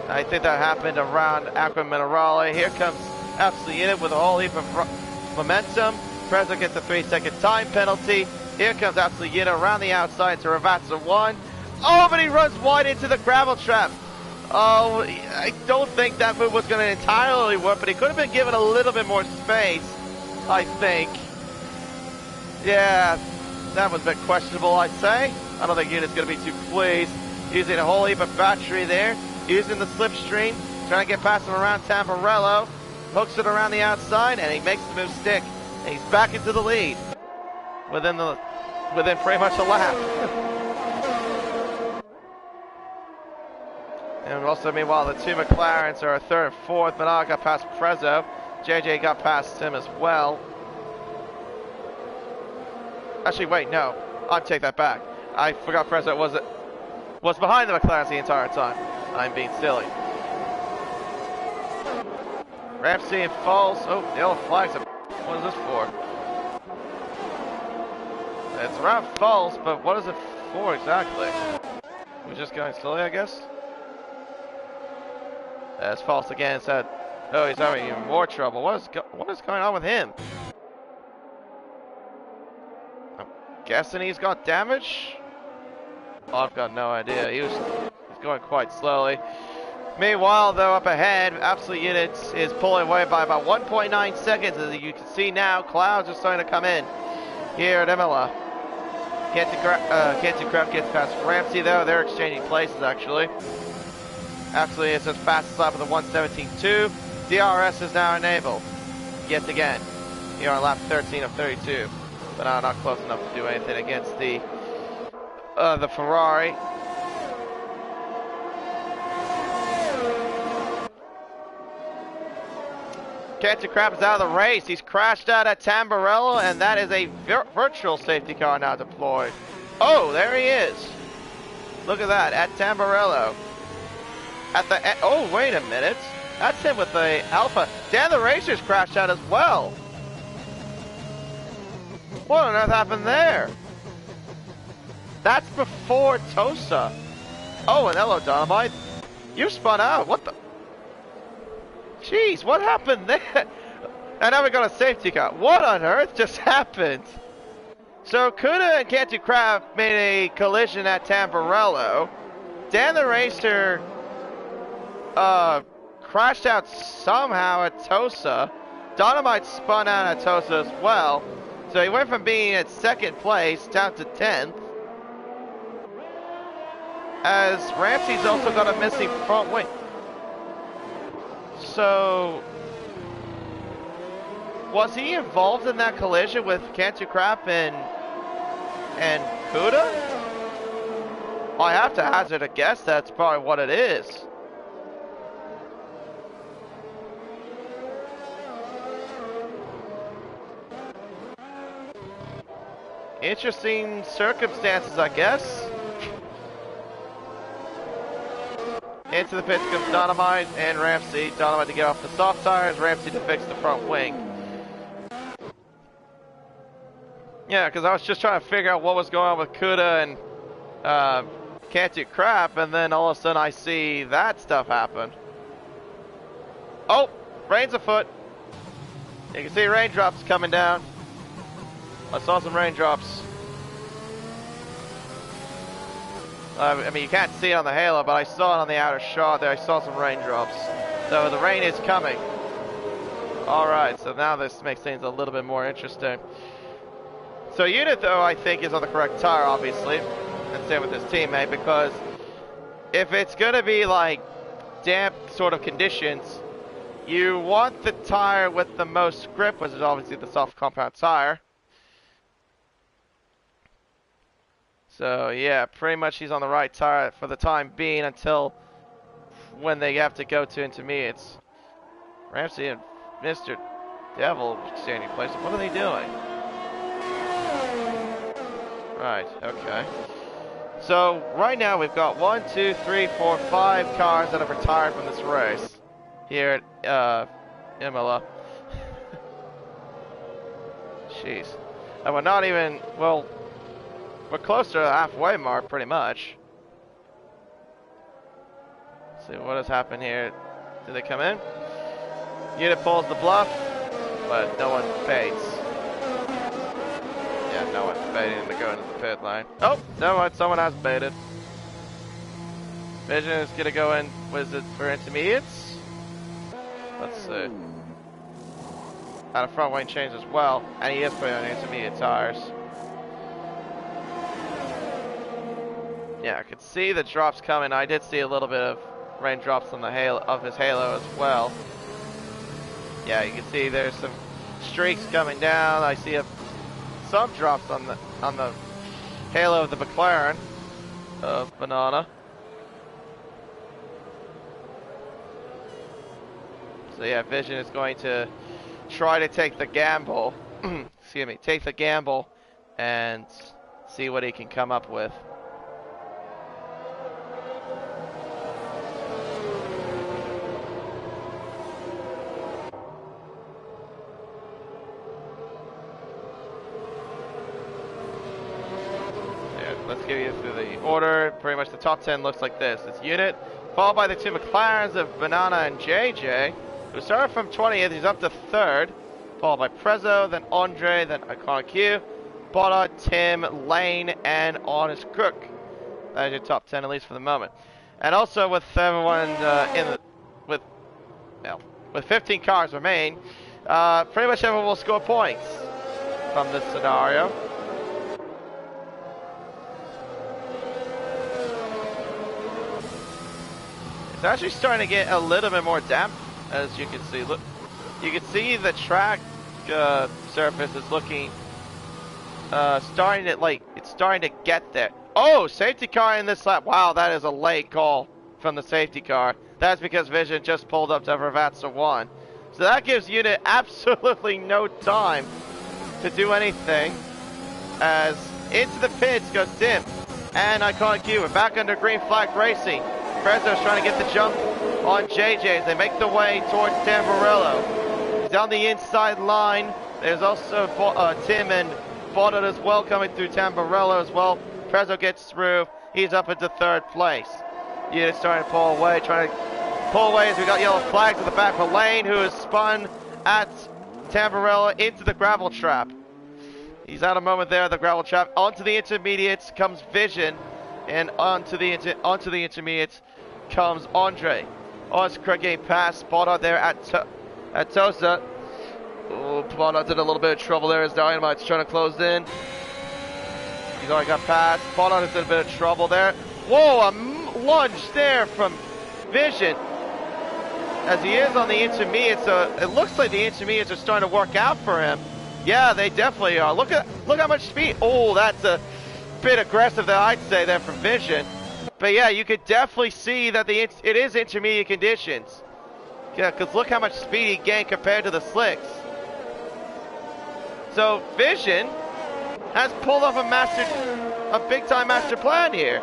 I think that happened around Aqua Minerale. Here comes Absolute Unit with a whole heap of momentum. Prezzo gets a 3-second time penalty. Here comes Absolute Unit around the outside to Ravazza 1. Oh, but he runs wide into the gravel trap. Oh, I don't think that move was going to entirely work, but he could have been given a little bit more space, I think. Yeah, that was a bit questionable, I'd say. I don't think Unit's going to be too pleased. Using a whole heap of battery there. Using the slipstream. Trying to get past him around Tamburello. Hooks it around the outside, and he makes the move stick. And he's back into the lead. Within pretty much a lap. And also, meanwhile, the two McLarens are third and fourth. Bernard got past Prezzo. JJ got past him as well. Actually, wait, no. I'll take that back. I forgot Prezzo was behind the McLarens the entire time. I'm being silly. Ramsey and Falls. Oh, the yellow flag's up. What is this for? It's around Falls, but what is it for exactly? We're just going slowly, I guess? That's False again. Said, oh, he's having even more trouble. What is going on with him? I'm guessing he's got damage. Oh, I've got no idea. He's going quite slowly. Meanwhile, though, up ahead, Absolute Units is pulling away by about 1.9 seconds. As you can see now, clouds are starting to come in here at Imola. Canty Craft gets past Ramsey, though. They're exchanging places, actually. Absolutely, it's his fastest lap of the 1:17.2. DRS is now enabled, yet again, here on lap 13 of 32. But not close enough to do anything against the Ferrari. Canty Crab is out of the race. He's crashed out at Tamburello, and that is a virtual safety car now deployed. Oh, there he is. Look at that, at Tamburello. Oh, wait a minute. That's him with the Alpha. Dan the Racer's crashed out as well. What on earth happened there? That's before Tosa. Oh, and hello, Dynamite. You spun out. What the? Jeez, what happened there? And now we got a safety car. What on earth just happened? So Kuda and Canty Crab made a collision at Tamburello. Dan the Racer crashed out somehow at Tosa. Dynamite spun out at Tosa as well. So he went from being at second place down to 10th. As Ramsey's also got a missing front wing. So, was he involved in that collision with Canty Crab and Kuda? I have to hazard a guess that's probably what it is. Interesting circumstances, I guess. Into the pits comes Dynamite and Ramsey. Dynamite to get off the soft tires, Ramsey to fix the front wing. Yeah, because I was just trying to figure out what was going on with Kuda and Can't Do Crap, and then all of a sudden I see that stuff happen. Oh, rain's afoot. You can see raindrops coming down. I saw some raindrops. I mean, you can't see it on the halo, but I saw it on the outer shot there. I saw some raindrops. So the rain is coming. Alright, so now this makes things a little bit more interesting. So Unit, though, I think is on the correct tire, obviously. And same with his teammate, because if it's going to be like damp sort of conditions, you want the tire with the most grip, which is obviously the soft compound tire. So yeah, pretty much he's on the right tire for the time being until when they have to go to intermediates. Ramsey and Mr. Devil standing place. What are they doing? Right, okay. So right now we've got 1, 2, 3, 4, 5 cars that have retired from this race here at Imola. Jeez. And we're not even, well, we're close to the halfway mark, pretty much. Let's see what has happened here. Did they come in? Unit pulls the bluff, but no one baits. Yeah, no one's baiting to go into the pit lane. Oh, no one. Someone has baited. Vision is gonna go in. Was it for intermediates? Let's see. Had a front wing change as well, and he is putting on intermediate tires. Yeah, I could see the drops coming. I did see a little bit of raindrops on the halo of his halo as well. Yeah, you can see there's some streaks coming down. I see some drops on the halo of the McLaren of Banana. So yeah, Vision is going to try to take the gamble. Excuse me, take the gamble and see what he can come up with. Let's give you through the order. Pretty much the top 10 looks like this. It's Unit, followed by the two McLarens of Banana and JJ, who started from 20th. He's up to 3rd, followed by Prezzo, then Andre, then Iconic Q, Botta, Tim, Lane, and Honest Crook. That is your top 10, at least for the moment. And also with everyone with 15 cars remaining, pretty much everyone will score points from this scenario. It's actually starting to get a little bit more damp, as you can see. Look, you can see the track surface is looking starting to get there. Oh, safety car in this lap. Wow, that is a late call from the safety car. That's because Vision just pulled up to Vervatsa 1. So that gives Unit absolutely no time to do anything. As into the pits goes Tim and Iconic Q. We're back under green flag racing. Prezzo's trying to get the jump on JJ as they make their way towards Tamburello. He's on the inside line. There's also Tim and Botta as well coming through Tamburello as well. Prezzo gets through. He's up into 3rd place. Unit's starting to pull away, trying to pull away as we got yellow flags at the back for Lane, who is spun at Tamburello into the gravel trap. He's out a moment there at the gravel trap. Onto the intermediates comes Vision, and onto the intermediates comes Andre. Honest Crook getting past Botta there at Tosa. Oh, Botta did a little bit of trouble there as Dynamite's trying to close in. He's already got past. Botta has did a bit of trouble there. Whoa, a lunge there from Vision as he is on the intermediate. So it looks like the intermediates are starting to work out for him. Yeah, they definitely are. Look how much speed. Oh, that's a bit aggressive there, I'd say, there from Vision. But yeah, you could definitely see that it is intermediate conditions. Yeah, because look how much speed he gained compared to the slicks. So Vision has pulled off a big time master plan here.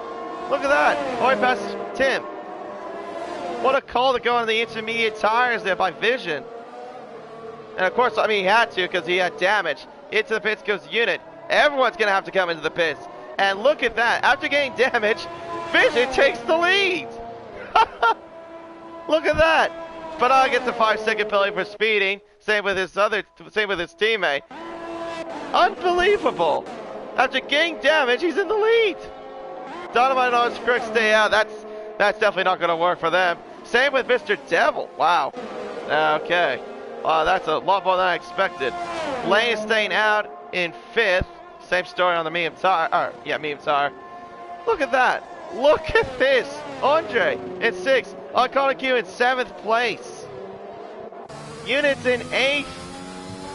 Look at that. Oh, he passes Tim. What a call to go on the intermediate tires there by Vision. And of course, I mean, he had to because he had damage. Into the pits goes Unit. Everyone's going to have to come into the pits. And look at that. After getting damage, Vision takes the lead. Look at that. But gets a 5-second penalty for speeding. Same with his teammate. Unbelievable. After getting damage, he's in the lead. Dynamite and Oscrick stay out. That's definitely not going to work for them. Same with Mr. Devil. Wow. Okay. That's a lot more than I expected. Lane is staying out in 5th. Same story on the medium tire. Medium tire. Look at that. Look at this. Andre in 6th. Iconic Q in 7th place. Units in 8th.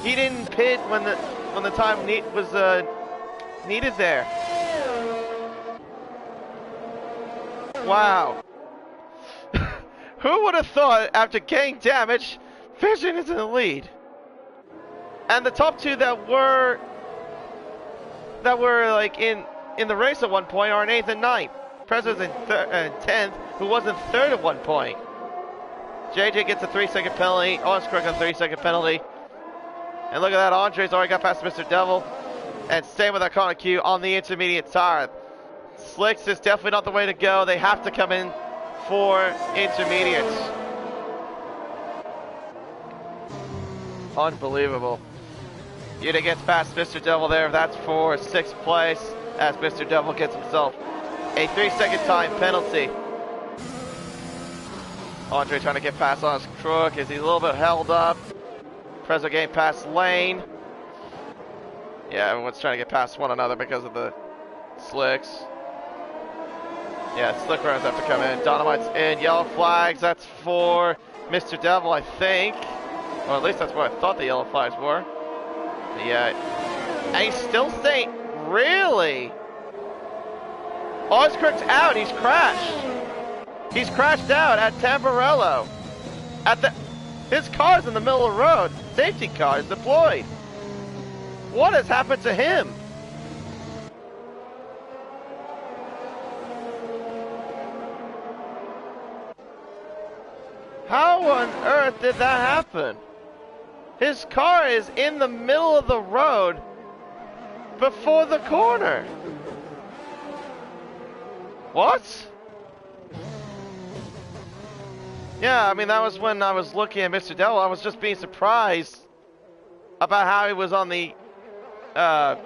He didn't pit when the time was needed there. Wow. Who would have thought after getting damage, Vision is in the lead? And the top two that were like in the race at one point are in 8th and 9th. Prez was in 10th, who was in 3rd at one point. JJ gets a 3-second penalty. Oscar a 3-second penalty. And look at that, Andre's already got past Mr. Devil. And same with Iconic Q on the intermediate tire. Slicks is definitely not the way to go. They have to come in for intermediates. Unbelievable. Unit gets past Mr. Devil there. That's for 6th place as Mr. Devil gets himself a 3-second time penalty. Andre trying to get past on his crook as he's a little bit held up. Prezzo getting past Lane. Yeah, everyone's trying to get past one another because of the slicks. Yeah, slick runners have to come in. Dynamite's in. Yellow flags. That's for Mr. Devil, I think. Or at least that's what I thought the yellow flags were. But yeah. And he's still staying. Really? Oscrick's out. He's crashed. He's crashed out at Tamburello. His car's in the middle of the road. Safety car is deployed. What has happened to him? How on earth did that happen? His car is in the middle of the road before the corner. What? Yeah, I mean, that was when I was looking at Mr. Devil. I was just being surprised about how he was on the hard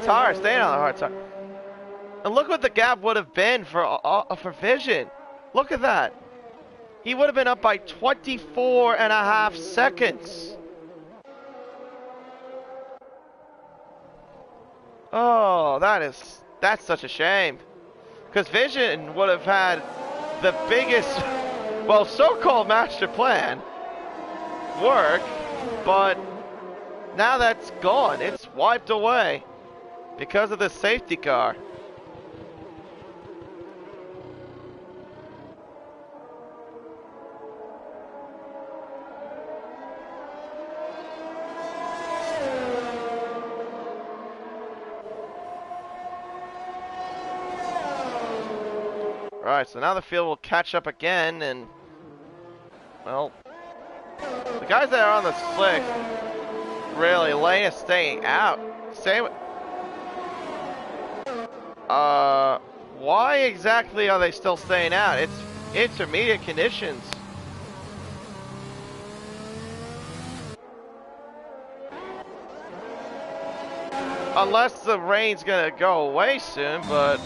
tire, staying on the hard tire. And look what the gap would have been for Vision. Look at that. He would have been up by 24.5 seconds. Oh, that's such a shame. Because Vision would have had the biggest, well, so-called master plan work, but now that's gone. It's wiped away because of the safety car. Alright, so now the field will catch up again, and, well, the guys that are on the slick, really, Lane is staying out. Same. Why exactly are they still staying out? It's intermediate conditions. Unless the rain's gonna go away soon, but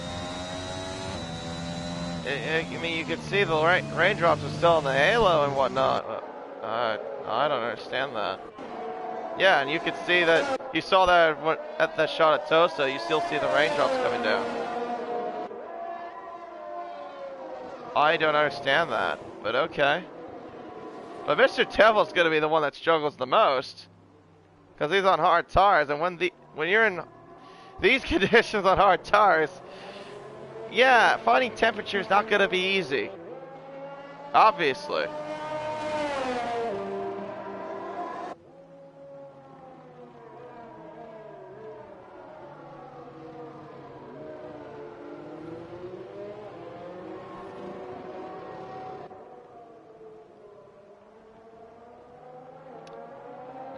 I mean, you could see the raindrops are still in the halo and whatnot. I don't understand that. Yeah, and you could see that, you saw that at the shot at Tosa, you still see the raindrops coming down. I don't understand that, but okay. But Mr. Devil's going to be the one that struggles the most, because he's on hard tires, and when you're in these conditions on hard tires, yeah, finding temperature is not going to be easy. Obviously.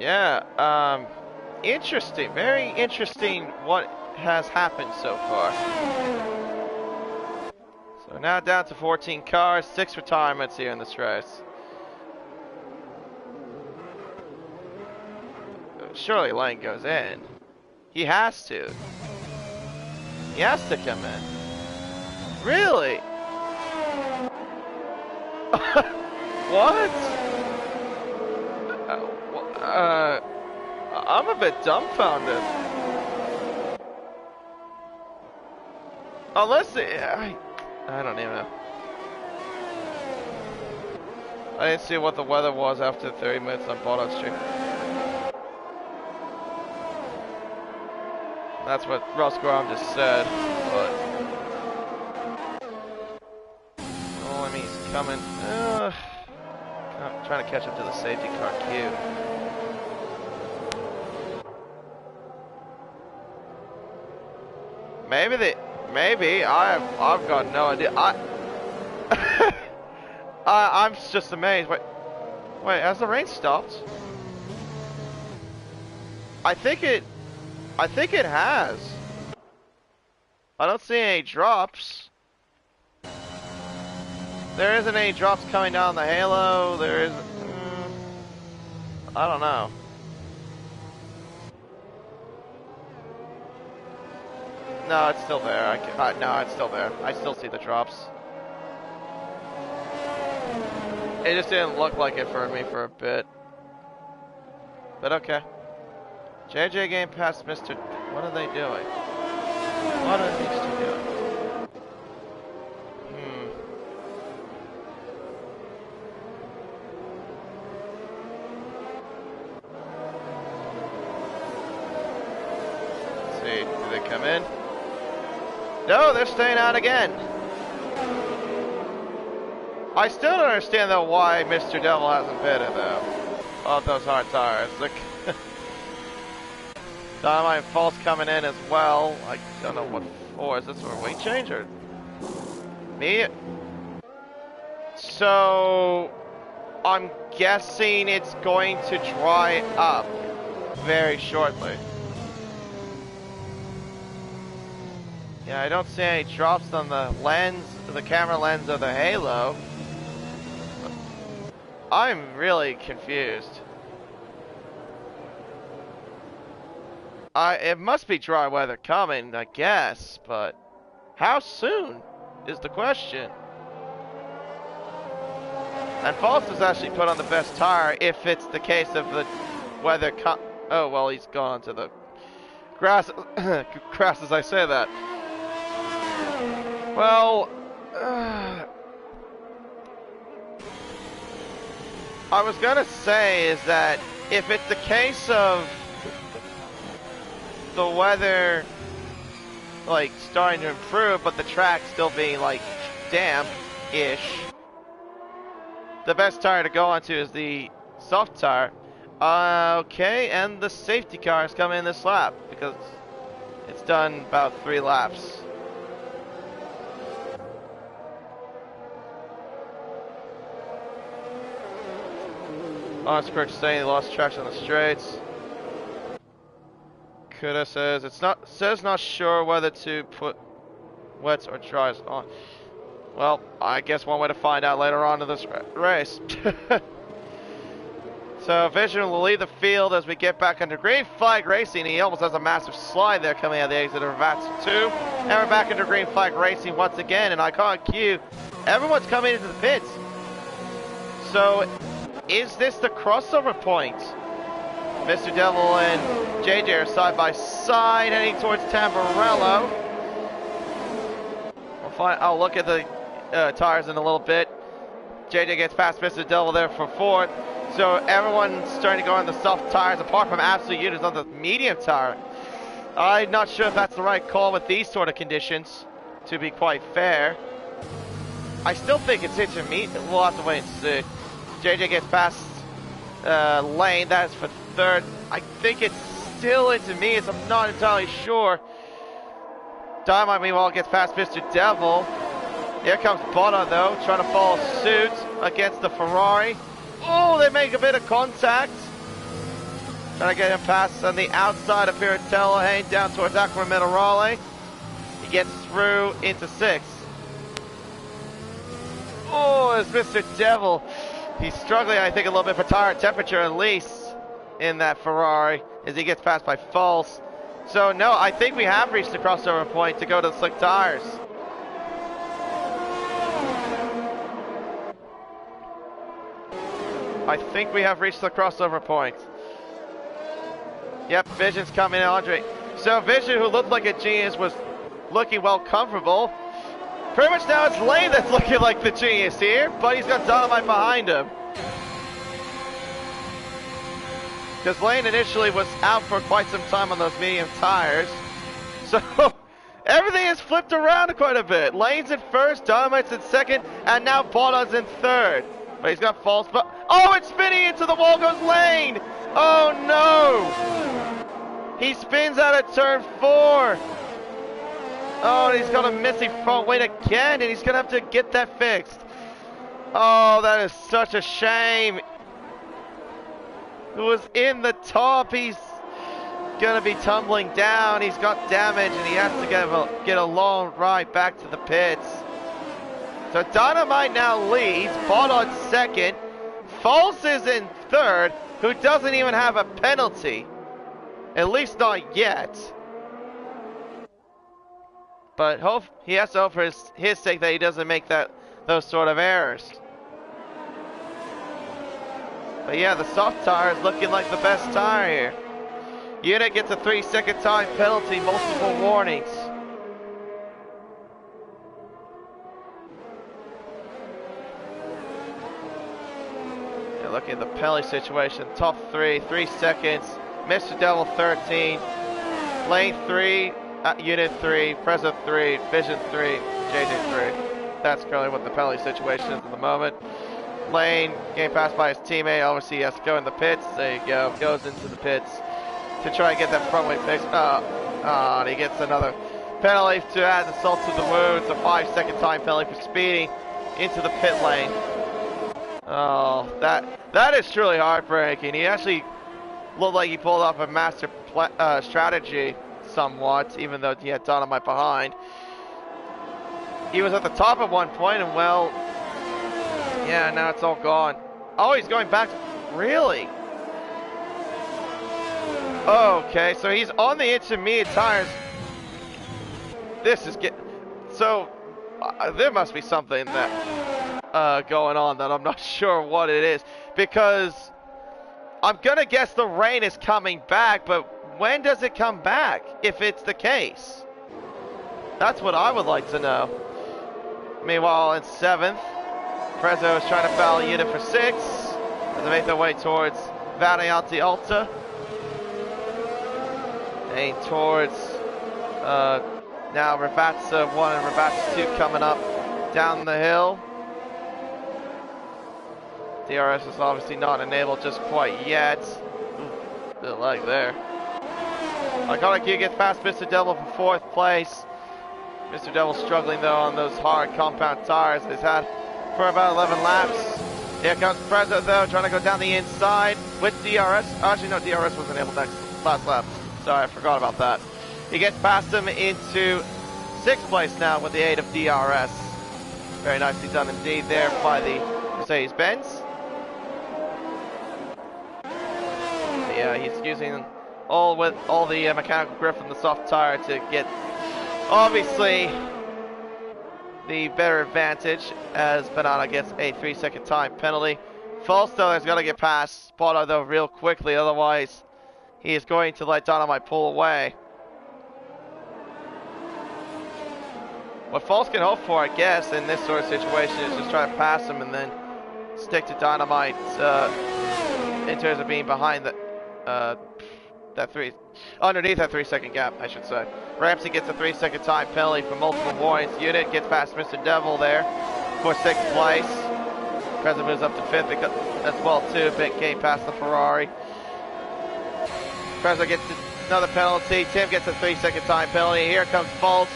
Yeah, interesting, very interesting what has happened so far. So now down to 14 cars, 6 retirements here in this race. Surely Lane goes in. He has to. He has to come in. Really? What? I'm a bit dumbfounded. Unless I don't even know. I didn't see what the weather was after 30 minutes on Bottom Street. That's what Ross Graham just said, but... Oh, I mean, he's coming. Trying to catch up to the safety car queue. Maybe, I've got no idea. I'm just amazed. Wait, has the rain stopped? I think it has. I don't see any drops. There isn't any drops coming down the halo. There is. I don't know. No, it's still there. No, it's still there. I still see the drops. It just didn't look like it for me for a bit. But okay. JJ game past Mr. What are they doing? What are these two doing? Let's see, do they come in? No, they're staying out again. I still don't understand though why Mr. Devil hasn't been it though. Oh, those hard tires. Look. Dynamite False coming in as well. I don't know what for. Is this for a weight change or me? So I'm guessing it's going to dry up very shortly. Yeah, I don't see any drops on the lens, the camera lens of the Halo. I'm really confused. It must be dry weather coming, I guess, but how soon is the question. And False has actually put on the best tire if it's the case of the weather oh, well, he's gone to the grass, grass as I say that. Well, I was gonna say is that if it's the case of the weather like starting to improve but the track still being like damp-ish, the best tire to go onto is the soft tire. Okay, and the safety car is coming in this lap because it's done about 3 laps. Honest Perch saying he lost traction on the straights. Kuda says not sure whether to put wets or dries on. Well, I guess one way to find out later on in this race. So Vision will leave the field as we get back under green flag racing. He almost has a massive slide there coming out of the exit of Vats 2. And we're back under green flag racing once again. And iconic Q. Everyone's coming into the pits. So is this the crossover point? Mr. Devil and JJ are side by side heading towards Tamburello. I'll look at the tires in a little bit. JJ gets past Mr. Devil there for 4th. So everyone's starting to go on the soft tires apart from Absolute Units on the medium tire. I'm not sure if that's the right call with these sort of conditions, to be quite fair. I still think it's intermediate. We'll have to wait and see. JJ gets past Lane. That is for 3rd. I think it's still intermediate. I'm not entirely sure. Dynamite meanwhile gets past Mr. Devil. Here comes Botta though, trying to follow suit against the Ferrari. Oh, they make a bit of contact. Trying to get him past on the outside of Piratello, heading down towards Aqua Minerale. He gets through into 6th. Oh, it's Mr. Devil. He's struggling, I think, a little bit for tire temperature at least in that Ferrari as he gets passed by False. So, no, I think we have reached the crossover point to go to the slick tires. I think we have reached the crossover point. Yep, Vision's coming in, Andre. So Vision, who looked like a genius, was looking well comfortable. Pretty much now it's Lane that's looking like the genius here, but he's got Dynamite behind him. Because Lane initially was out for quite some time on those medium tires. So everything has flipped around quite a bit. Lane's in first, Dynamite's in second, and now Bottas in third. But he's got False, but oh, it's spinning into the wall goes Lane! Oh no! He spins out of turn 4. Oh, and he's got a missing front wing again, and he's gonna have to get that fixed. Oh, that is such a shame. Who was in the top, he's gonna be tumbling down. He's got damage, and he has to get a long ride back to the pits. So Dynamite now leads, Bottas second, False is in third, who doesn't even have a penalty. At least not yet. But he has to hope for his sake that he doesn't make those sort of errors. But yeah, the soft tire is looking like the best tire here. Unit gets a 3-second time penalty, multiple warnings. Looking at the penalty situation, top 3 seconds, Mr. Devil 13, Lane 3, Unit 3, Preza 3, Vision 3, JJ 3. That's currently what the penalty situation is at the moment. Lane getting passed by his teammate, obviously he has to go in the pits, there you go, goes into the pits to try and get that front wing fixed. And he gets another penalty to add the salt to the wound. It's a 5-second time penalty for speeding into the pit lane. Oh, that is truly heartbreaking. He actually looked like he pulled off a master strategy somewhat, even though he had Dynamite behind. He was at the top at one point, and well, yeah, now it's all gone. Oh, he's going back. Really? Okay, so he's on the intermediate tires. This is so there must be something that going on that I'm not sure what it is, because I'm gonna guess the rain is coming back, but when does it come back if it's the case? That's what I would like to know. Meanwhile, in 7th, Prezzo is trying to foul Unit for 6 as they make their way towards Varianti Alta. And towards now Ravatsa 1 and Ravatsa 2 coming up down the hill. DRS is obviously not enabled just quite yet. Ooh, bit lag there. Iconic Q gets past Mr. Devil for 4th place. Mr. Devil struggling though on those hard compound tires he's had for about 11 laps. Here comes Prezzo though, trying to go down the inside with DRS. Actually no, DRS wasn't enabled last lap. Sorry, I forgot about that. He gets past him into 6th place now with the aid of DRS. Very nicely done indeed there by the Mercedes-Benz. Yeah, he's using all the mechanical grip from the soft tire to get obviously the better advantage, as Banana gets a 3-second time penalty. False though has got to get past Spotter though real quickly, otherwise he is going to let Dynamite pull away. What False can hope for, I guess, in this sort of situation is just try to pass him and then stick to Dynamite in terms of being behind underneath that 3-second gap, I should say. Ramsey gets a 3-second time penalty for multiple warnings. Unit gets past Mr. Devil there for 6th place. President moves up to 5th as well too, but came past the Ferrari. Prezzo gets another penalty. Tim gets a 3-second time penalty. Here comes False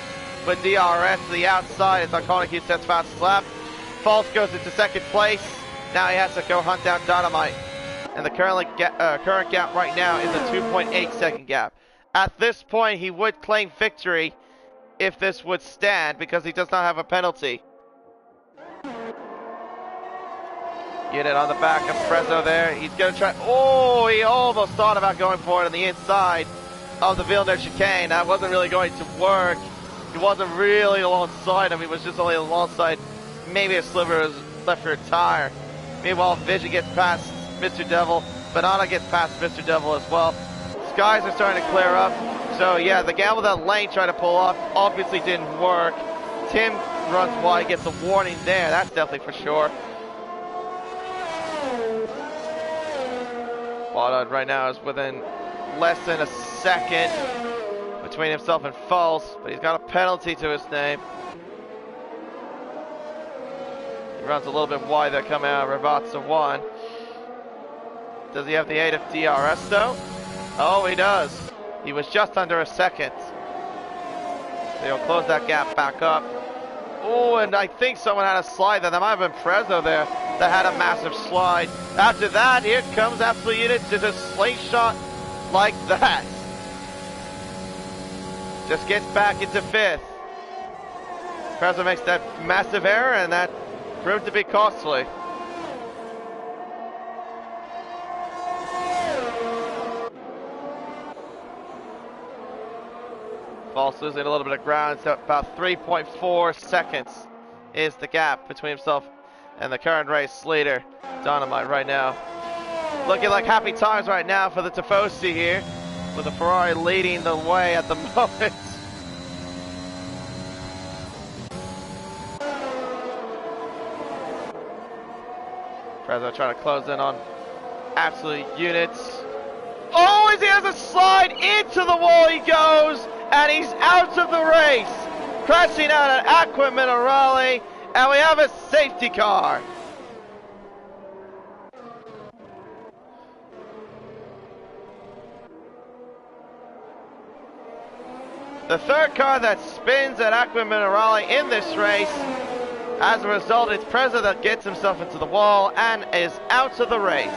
with DRS to the outside. It's Iconic Q sets fastest lap. False goes into 2nd place. Now he has to go hunt down Dynamite. and the current gap right now is a 2.8 second gap. At this point, he would claim victory if this would stand because he does not have a penalty. Unit on the back of Prezzo there. He's going to try. Oh, he almost thought about going for it on the inside of the Villeneuve chicane. That wasn't really going to work. He wasn't really alongside him. He was just only alongside maybe a sliver of his left rear tire. Meanwhile, Vision gets past Mr. Devil. Banana gets past Mr. Devil as well. Skies are starting to clear up. So yeah, the gamble that Lane tried to pull off obviously didn't work. Tim runs wide, gets a warning there. That's definitely for sure. Baudot right now is within less than a second between himself and False, but he's got a penalty to his name. He runs a little bit wide there coming out of Ravatsa 1. Does he have the aid of DRS though? Oh, he does. He was just under a second. So he'll close that gap back up. Oh, and I think someone had a slide there. That might have been Prezzo there that had a massive slide. After that, here comes Absolute Unit to just slingshot like that. Just gets back into 5th. Prezzo makes that massive error, and that proved to be costly. False losing a little bit of ground, so about 3.4 seconds is the gap between himself and the current race leader, Dynamite, right now. Looking like happy times right now for the Tifosi here, with the Ferrari leading the way at the moment. Prezzo trying to close in on Absolute Units. Oh, as he has a slide into the wall he goes, and he's out of the race, crashing out at Aqua Minerale, and we have a safety car. The third car that spins at Aqua Minerale in this race. As a result, it's Prezzo that gets himself into the wall and is out of the race.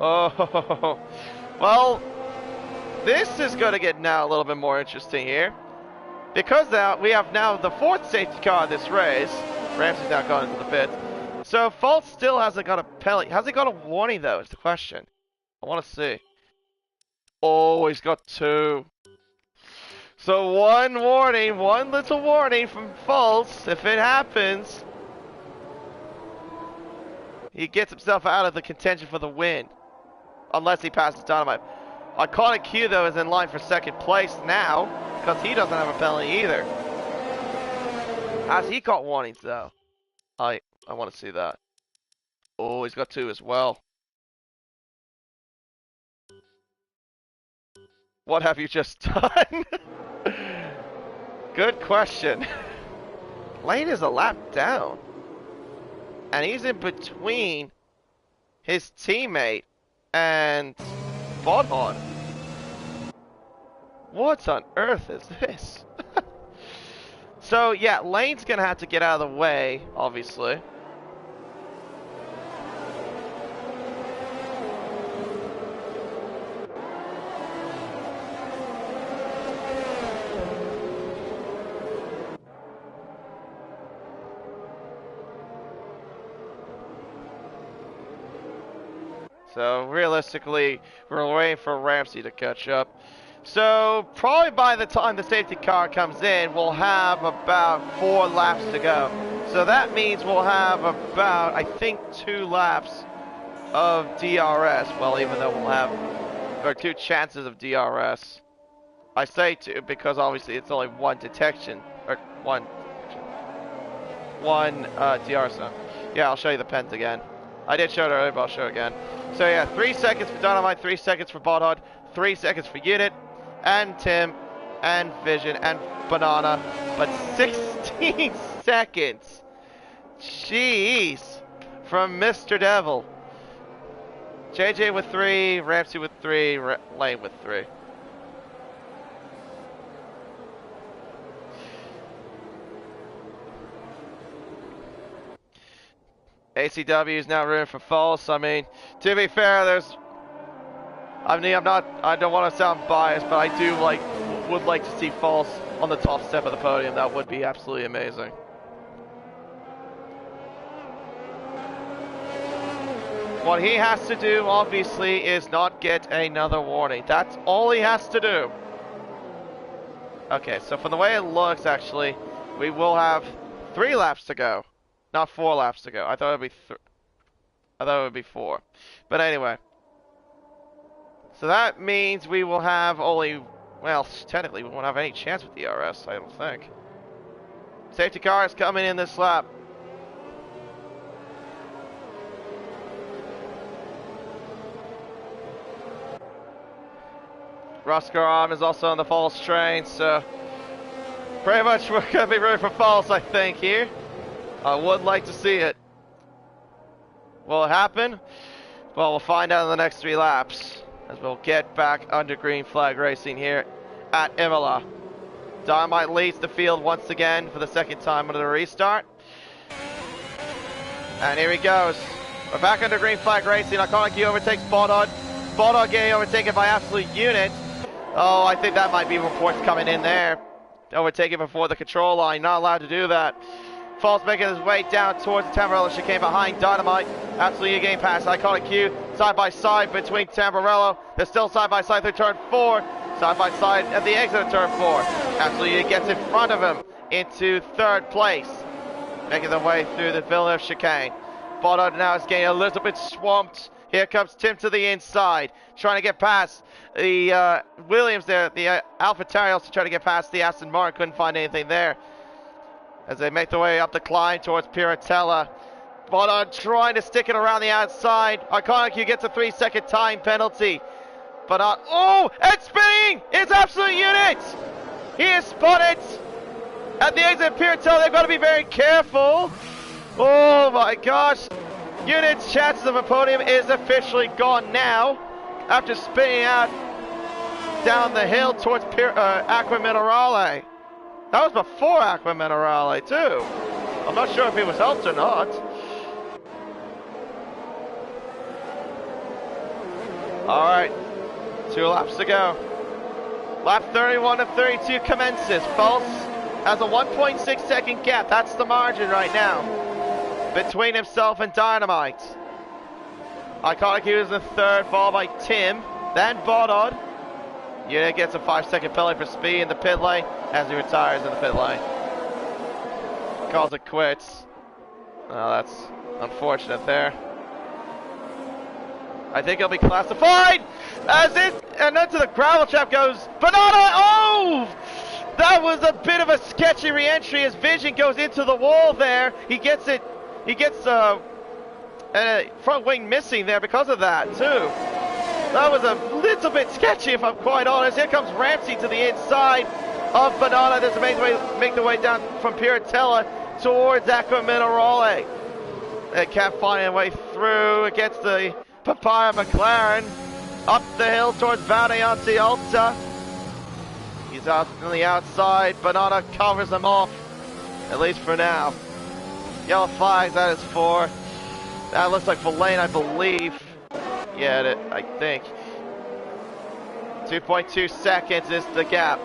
Oh, well, this is going to get now a little bit more interesting here. Because now we have now the 4th safety car in this race. Ramsey's now gone into the pit. So Fault still hasn't got a penalty. Has he got a warning though, is the question. I want to see. Oh, he's got 2. So one warning, one little warning from False. If it happens, he gets himself out of the contention for the win. Unless he passes Dynamite. Iconic Q though is in line for 2nd place now, because he doesn't have a penalty either. Has he got warnings though? I want to see that. Oh, he's got 2 as well. What have you just done? Good question. Lane is a lap down. And he's in between his teammate and Bodhon. What on earth is this? So yeah, Lane's gonna have to get out of the way, obviously. So realistically, we're waiting for Ramsey to catch up. So probably by the time the safety car comes in, we'll have about 4 laps to go. So that means we'll have about, I think, 2 laps of DRS. Well, even though we'll have, or 2 chances of DRS. I say 2 because obviously it's only 1 detection, or 1 DRS zone. Yeah, I'll show you the pens again. I did show it earlier, but I'll show it again. So yeah, 3 seconds for Dynamite, 3 seconds for Bodhod, 3 seconds for Unit, and Tim, and Vision, and Banana, but 16 seconds. Jeez, from Mr. Devil. JJ with 3, Ramsey with 3, Lane with 3. ACW is now room for false. I mean, to be fair, I don't want to sound biased, but I would like to see false on the top step of the podium. That would be absolutely amazing. What he has to do, obviously, is not get another warning. That's all he has to do. Okay, so from the way it looks, actually, we will have 3 laps to go, not 4 laps to go. I thought it would be 4. But anyway, so that means we will have only, well, technically we won't have any chance with the DRS, I don't think. Safety car is coming in this lap. Roscoe Arm is also on the false train, so pretty much we're going to be ready for false, I think, here. I would like to see it. Will it happen? Well, we'll find out in the next 3 laps, as we'll get back under green flag racing here at Imola. Dynamite leads the field once again for the 2nd time under the restart. And here he goes. We're back under green flag racing. Iconic he overtakes Bodod. Bodod getting overtaken by Absolute Unit. Oh, I think that might be reports coming in there. Overtaken before the control line. Not allowed to do that. Falls making his way down towards the Tamburello chicane behind Dynamite. Absolutely getting past Iconic Q. Side by side between Tamburello. They're still side by side through turn 4. Side by side at the exit of turn 4. Absolutely gets in front of him into 3rd place. Making their way through the Villeneuve chicane. Bodod now is getting a little bit swamped. Here comes Tim to the inside, trying to get past the Williams there, the AlphaTauri also trying to get past the Aston Martin, couldn't find anything there. As they make their way up the climb towards Piratella. Bodod trying to stick it around the outside. Iconic, you get a 3-second time penalty. But oh, it's spinning! It's Absolute Unit! He is spotted at the exit of Piratella. They've got to be very careful. Oh my gosh. Unit's chances of a podium is officially gone now after spinning out down the hill towards Aqua Minerale. That was before Aqua Minerale too. I'm not sure if he was helped or not. Alright, 2 laps to go. Lap 31 to 32 commences. False has a 1.6 second gap. That's the margin right now between himself and Dynamite. Iconic is in 3rd, followed by Tim, then Bodod. Unit gets a 5-second penalty for speed in the pit lane as he retires in the pit lane. Calls it quits. Oh, that's unfortunate there. I think he'll be classified as it, and then to the gravel trap goes Banana. Oh! That was a bit of a sketchy re-entry as Vision goes into the wall there. He gets a front wing missing there because of that too. That was a little bit sketchy if I'm quite honest. Here comes Ramsey to the inside of Banana. This make the way down from Piratella towards Aqua Minerale. They can't find a way through. It gets the Papaya McLaren up the hill towards Variante Alta. He's out on the outside. Banana covers him off, at least for now. Yellow flags, that is for, that looks like for lane, I believe. Yeah, I think. 2.2 seconds is the gap.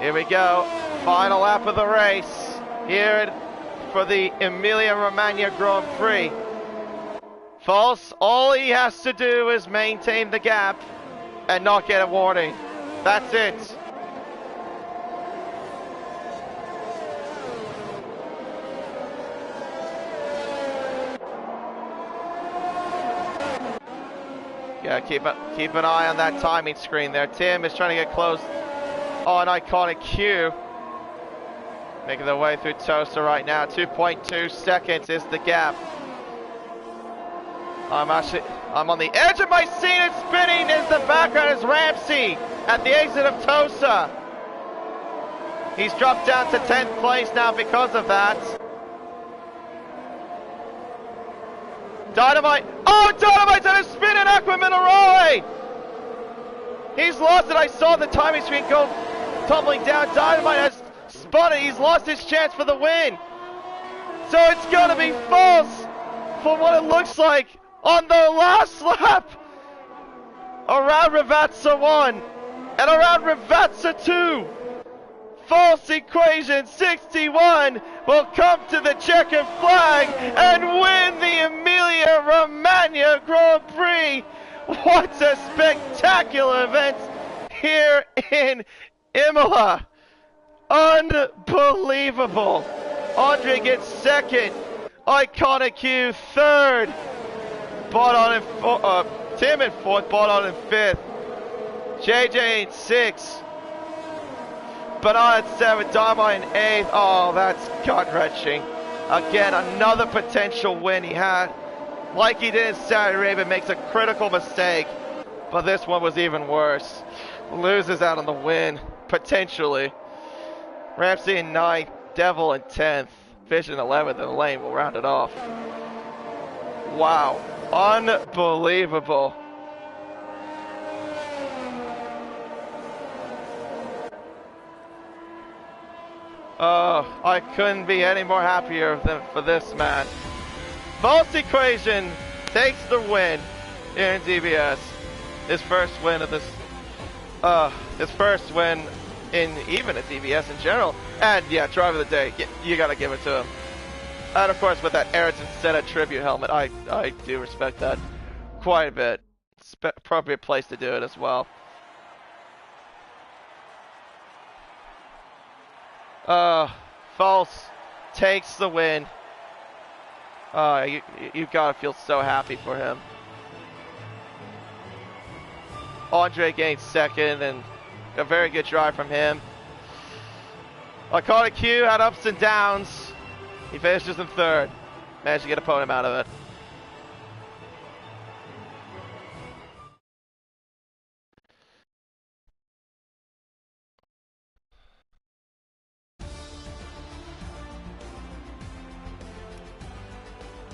Here we go. Final lap of the race. Here for the Emilia-Romagna Grand Prix. False, all he has to do is maintain the gap and not get a warning. That's it. Yeah, keep an eye on that timing screen there. Tim is trying to get close on Iconic Q. Making their way through Toaster right now. 2.2 seconds is the gap. I'm on the edge of my seat and spinning in the background is Ramsey at the exit of Tosa. He's dropped down to 10th place now because of that. Dynamite. Oh, Dynamite's on a spin in Aqua Minerale. He's lost it. I saw the timing screen go tumbling down. Dynamite has spotted. He's lost his chance for the win. So it's going to be false for what it looks like on the last lap around Ravazza 1 and around Ravazza 2. False equation 61 will come to the checkered flag and win the Emilia-Romagna Grand Prix. What a spectacular event here in Imola. Unbelievable. Andre gets second. Iconic Q third. Tim in fourth. Botton in fifth. JJ in sixth. Banana at 7, Dama in 8th. Oh, that's gut-wrenching. Again, another potential win he had. Like he did in Saudi Arabia, makes a critical mistake. But this one was even worse. Loses out on the win, potentially. Ramsey in 9th, Devil in 10th. Fish in 11th, and Lane will round it off. Wow. Unbelievable. Oh, I couldn't be any more happier than for this man. False equation takes the win here in DBS. His first win of this, his first win in even at DBS in general. And yeah, driver of the day, you gotta give it to him. And of course with that Ayrton Senna tribute helmet, I do respect that quite a bit. Appropriate place to do it as well. False takes the win. You gotta feel so happy for him. Andre gains second, and a very good drive from him. Iconic Q had ups and downs. He finishes in third. Managed to get a podium out of it.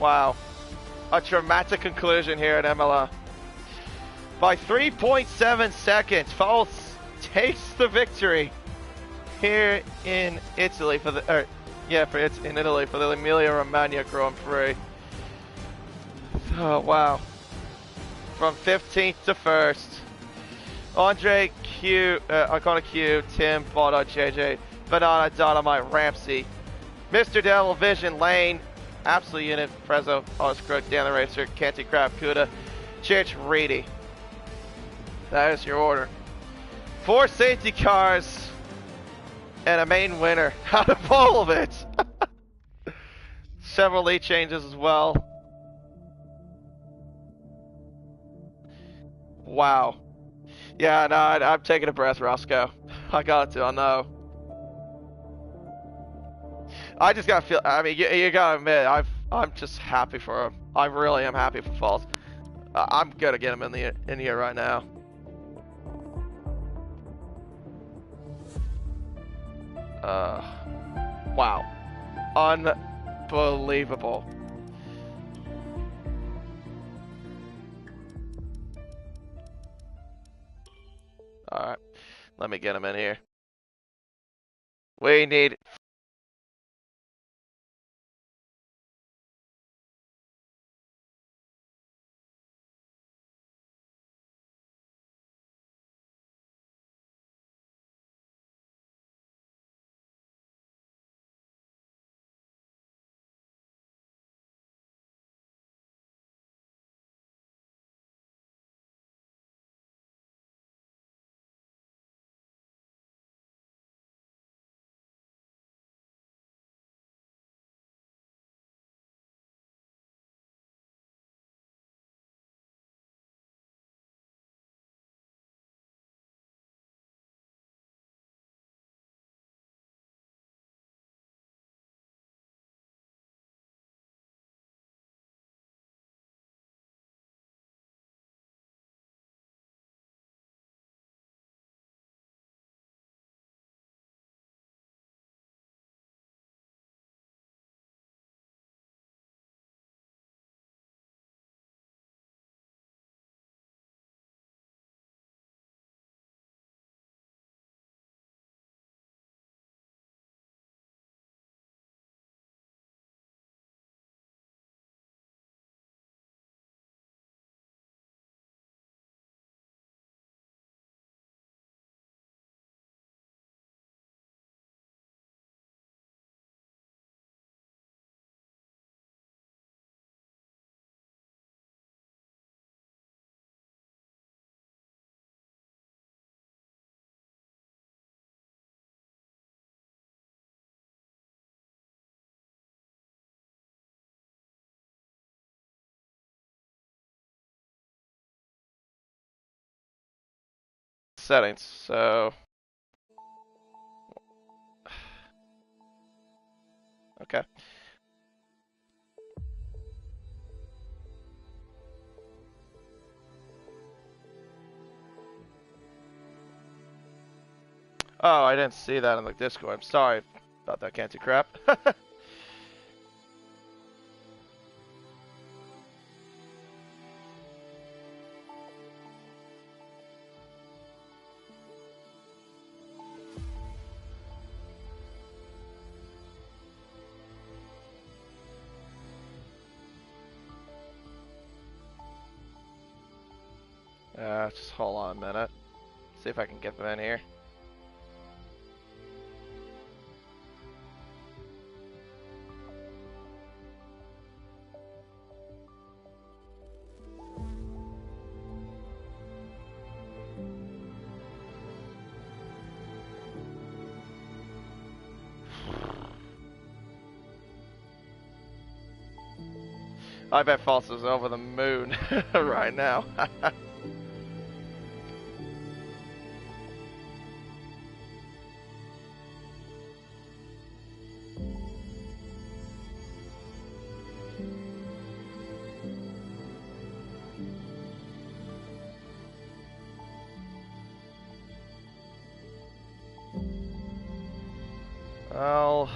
Wow. A dramatic conclusion here at Imola. By 3.7 seconds, False takes the victory here in Italy for the, in Italy for the Emilia-Romagna Grand Prix. Oh wow! From 15th to 1st, Andre Q, Iconic Q, Tim, Bono, JJ, Banana, Dynamite, Ramsey, Mr. Devil, Vision, Lane, Absolute Unit, Prezzo, Oscrook, Dan the Racer, Canty Crab, Kuda, Chich, Reedy. That is your order. 4 safety cars and a main winner out of all of it. Several lead changes as well. Wow. Yeah, no, I'm taking a breath, Roscoe. I got to, I know. I just gotta feel, I mean, you gotta admit, I'm just happy for him. I really am happy for Falls. I'm gonna get him in here right now. Wow. Unbelievable. Alright. Let me get him in here. We need settings. So, okay. Oh, I didn't see that in the Discord. I'm sorry about that canty crap. Just hold on a minute. See if I can get them in here. I bet False is over the moon right now. Well,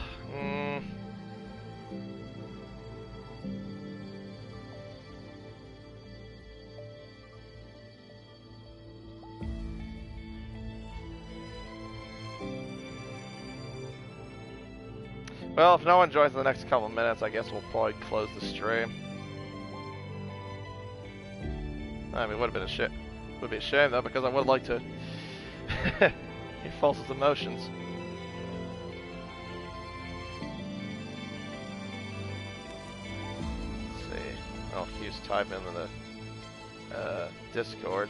well, if no one joins in the next couple minutes, I guess we'll probably close the stream. I mean, it would have been a shit. Would be a shame though, because I would like to hear False's emotions. Let's see. I'll use type into the Discord.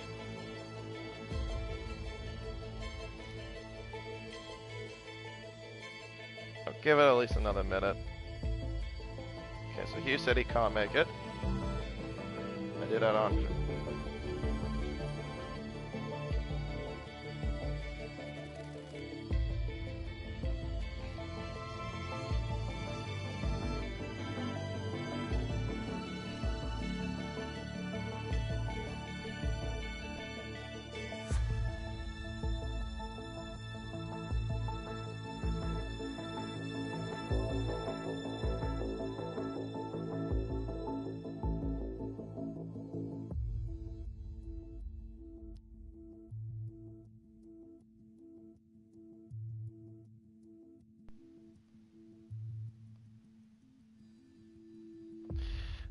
I'll give it at least another minute. Okay, so Hugh said he can't make it. I did that on.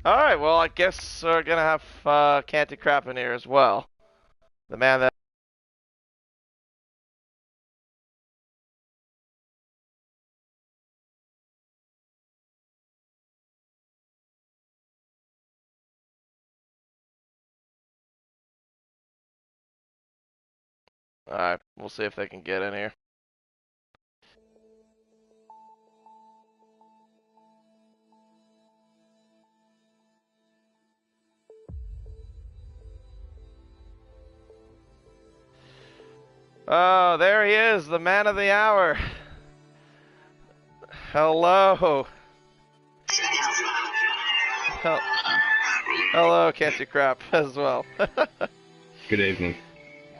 Alright, well, I guess we're gonna have Canty Crap in here as well. The man that. Alright, we'll see if they can get in here. Oh, there he is, the man of the hour. Hello. Hello, Canty Crap, as well. Good evening.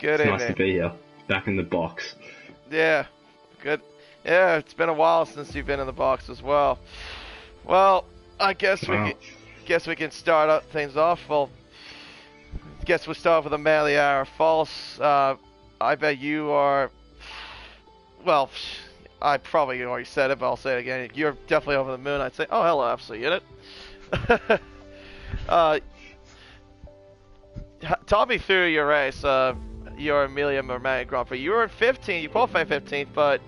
Good evening. Nice to be here. Back in the box. Yeah, good. Yeah, it's been a while since you've been in the box as well. Well, I guess we can start up things off. Well, guess we'll start with the man of the hour. False. I bet you are. Well, I probably already said it, but I'll say it again. You're definitely over the moon. I'd say, oh, hello, absolute unit. Talk me through your race. Your Emilia Romagna Grand Prix. You were in 15. You qualified 15th, but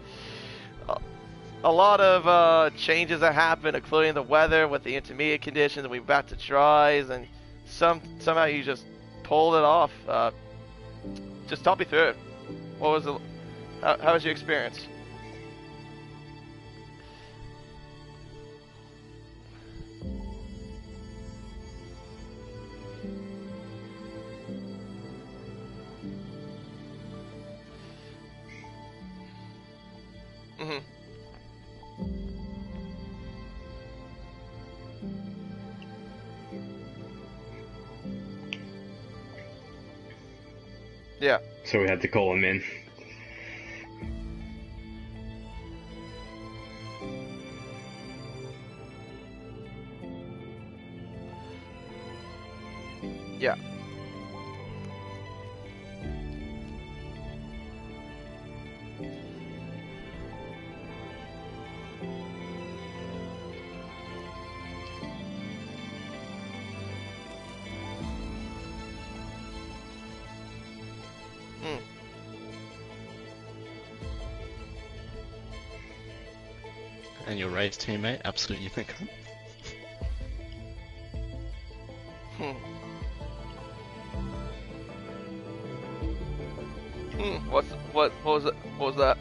a lot of changes that happened, including the weather with the intermediate conditions. We back to tries, and somehow you just pulled it off. Just talk me through it. What was it? How was your experience? Yeah. So we had to call him in. Yeah. And your race teammate, absolutely think. Hmm. What was it? What was that?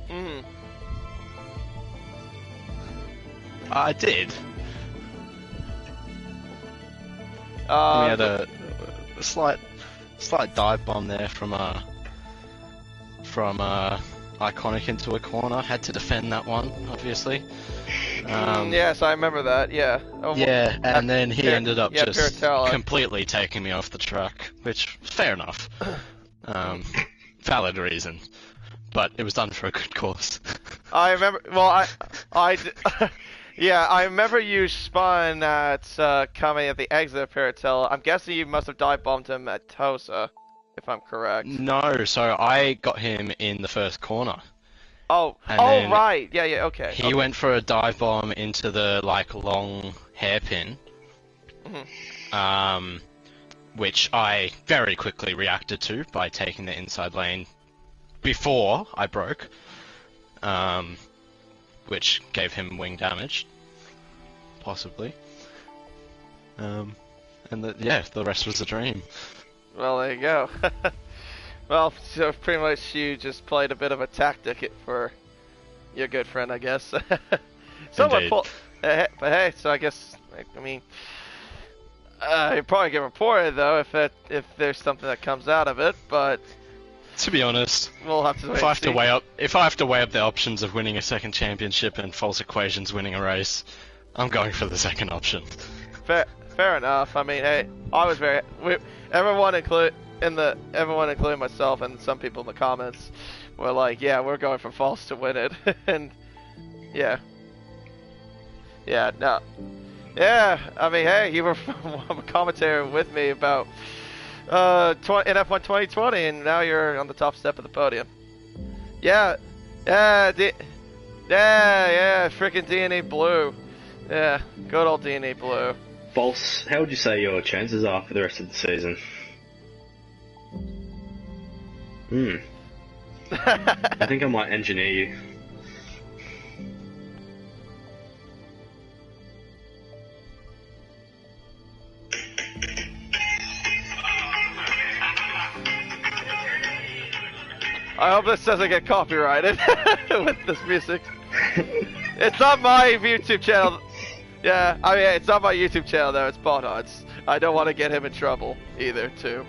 Hmm. I did. We had a slight dive bomb there from Iconic into a corner. Had to defend that one, obviously. Yes, I remember that. Yeah. Yeah, and then he ended up just Piratella. completely taking me off the track, which fair enough. Valid reason, but it was done for a good cause. I remember. Well, yeah, I remember you spun at coming at the exit of Piratella. I'm guessing you must have dive bombed him at Tosa, if I'm correct. No, so I got him in the first corner. Oh, And right. Yeah, okay. He went for a dive bomb into the long hairpin, which I very quickly reacted to by taking the inside lane before I broke, which gave him wing damage, possibly. And the rest was a dream. Well, there you go. Well, so pretty much you just played a bit of a tactic for your good friend, I guess. Indeed. But hey, so I guess, I mean, you probably get reported though if there's something that comes out of it. But to be honest, we'll have to wait if I have to weigh up the options of winning a second championship and false equations winning a race, I'm going for the second option. Fair enough. I mean, hey, I was everyone including myself and some people in the comments were like, yeah, we're going for false to win it. And yeah, no, yeah. I mean, hey, you were a commentator with me about in F1 2020, and now you're on the top step of the podium. Yeah, freaking D&E Blue. Yeah, good old D&E Blue. False, how would you say your chances are for the rest of the season? I think I might engineer you. I hope this doesn't get copyrighted with this music. It's not my YouTube channel. Yeah, I mean, it's not my YouTube channel though, it's Botod's. I don't want to get him in trouble either, too.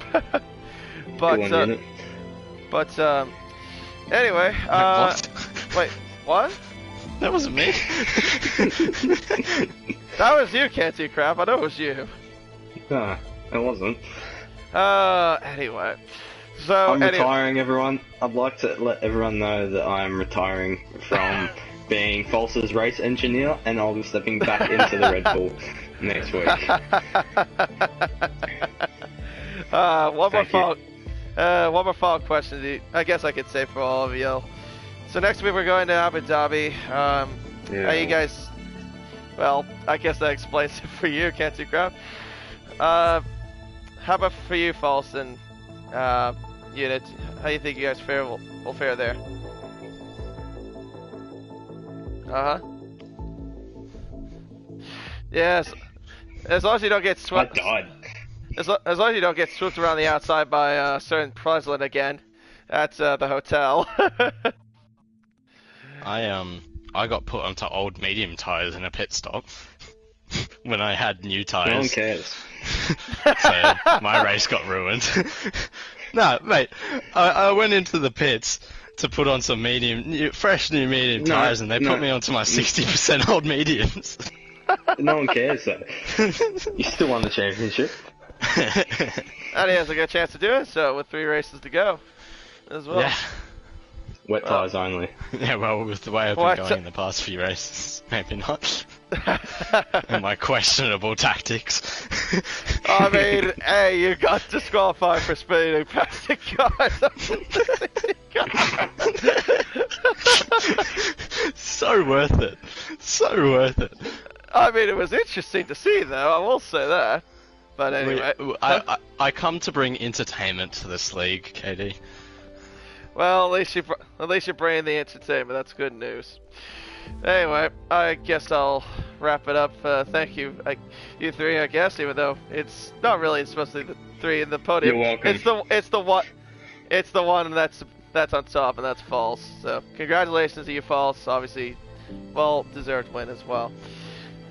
Anyway, What? wait, what? That wasn't me. That was you, Can't Do Crap, I know it was you. Nah, it wasn't. Anyway. So, I'm retiring, everyone. I'd like to let everyone know that I'm retiring from being False's race engineer, and I'll be stepping back into the Red Bull next week. One more follow-up question. I guess I could say for all of you. So next week we're going to Abu Dhabi. Are you guys? Well, I guess that explains it for you. Can't do crap. How about for you, False and Unit? How do you think you guys will fare there? Yes. As long as you don't get swept. I died. As long as you don't get swooped around the outside by a certain president again at the hotel. I got put onto old medium tires in a pit stop when I had new tires. No one cares. So my race got ruined. No, mate, I went into the pits to put on some fresh new medium tires, and they put me onto my 60% old mediums. No one cares though. You still won the championship. And he has a good chance to do it, so with 3 races to go as well. Yeah. Wet tires only. Yeah, well, with the way I've been What? going in the past few races, maybe not. And my questionable tactics. I mean, hey, you got disqualified for speeding past the cars. So worth it. So worth it. I mean, it was interesting to see, though. I will say that. But anyway, I come to bring entertainment to this league, KD. well, at least you're bringing the entertainment. That's good news. Anyway, I guess I'll wrap it up. Thank you, you 3, I guess. Even though it's not really supposed to be the 3 in the podium. You're welcome. It's the one that's on top, and that's false. So congratulations to you, false. Obviously, well-deserved win as well.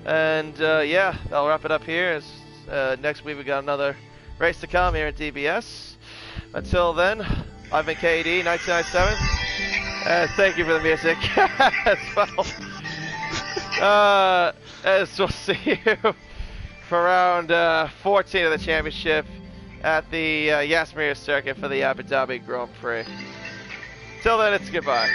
And yeah, I'll wrap it up here. Next week we got another race to come here at DBS. Until then, I've been KD 1997. Thank you for the music as well. As we'll see you for round 14 of the championship at the Yasmir circuit for the Abu Dhabi Grand Prix. Till then, it's goodbye.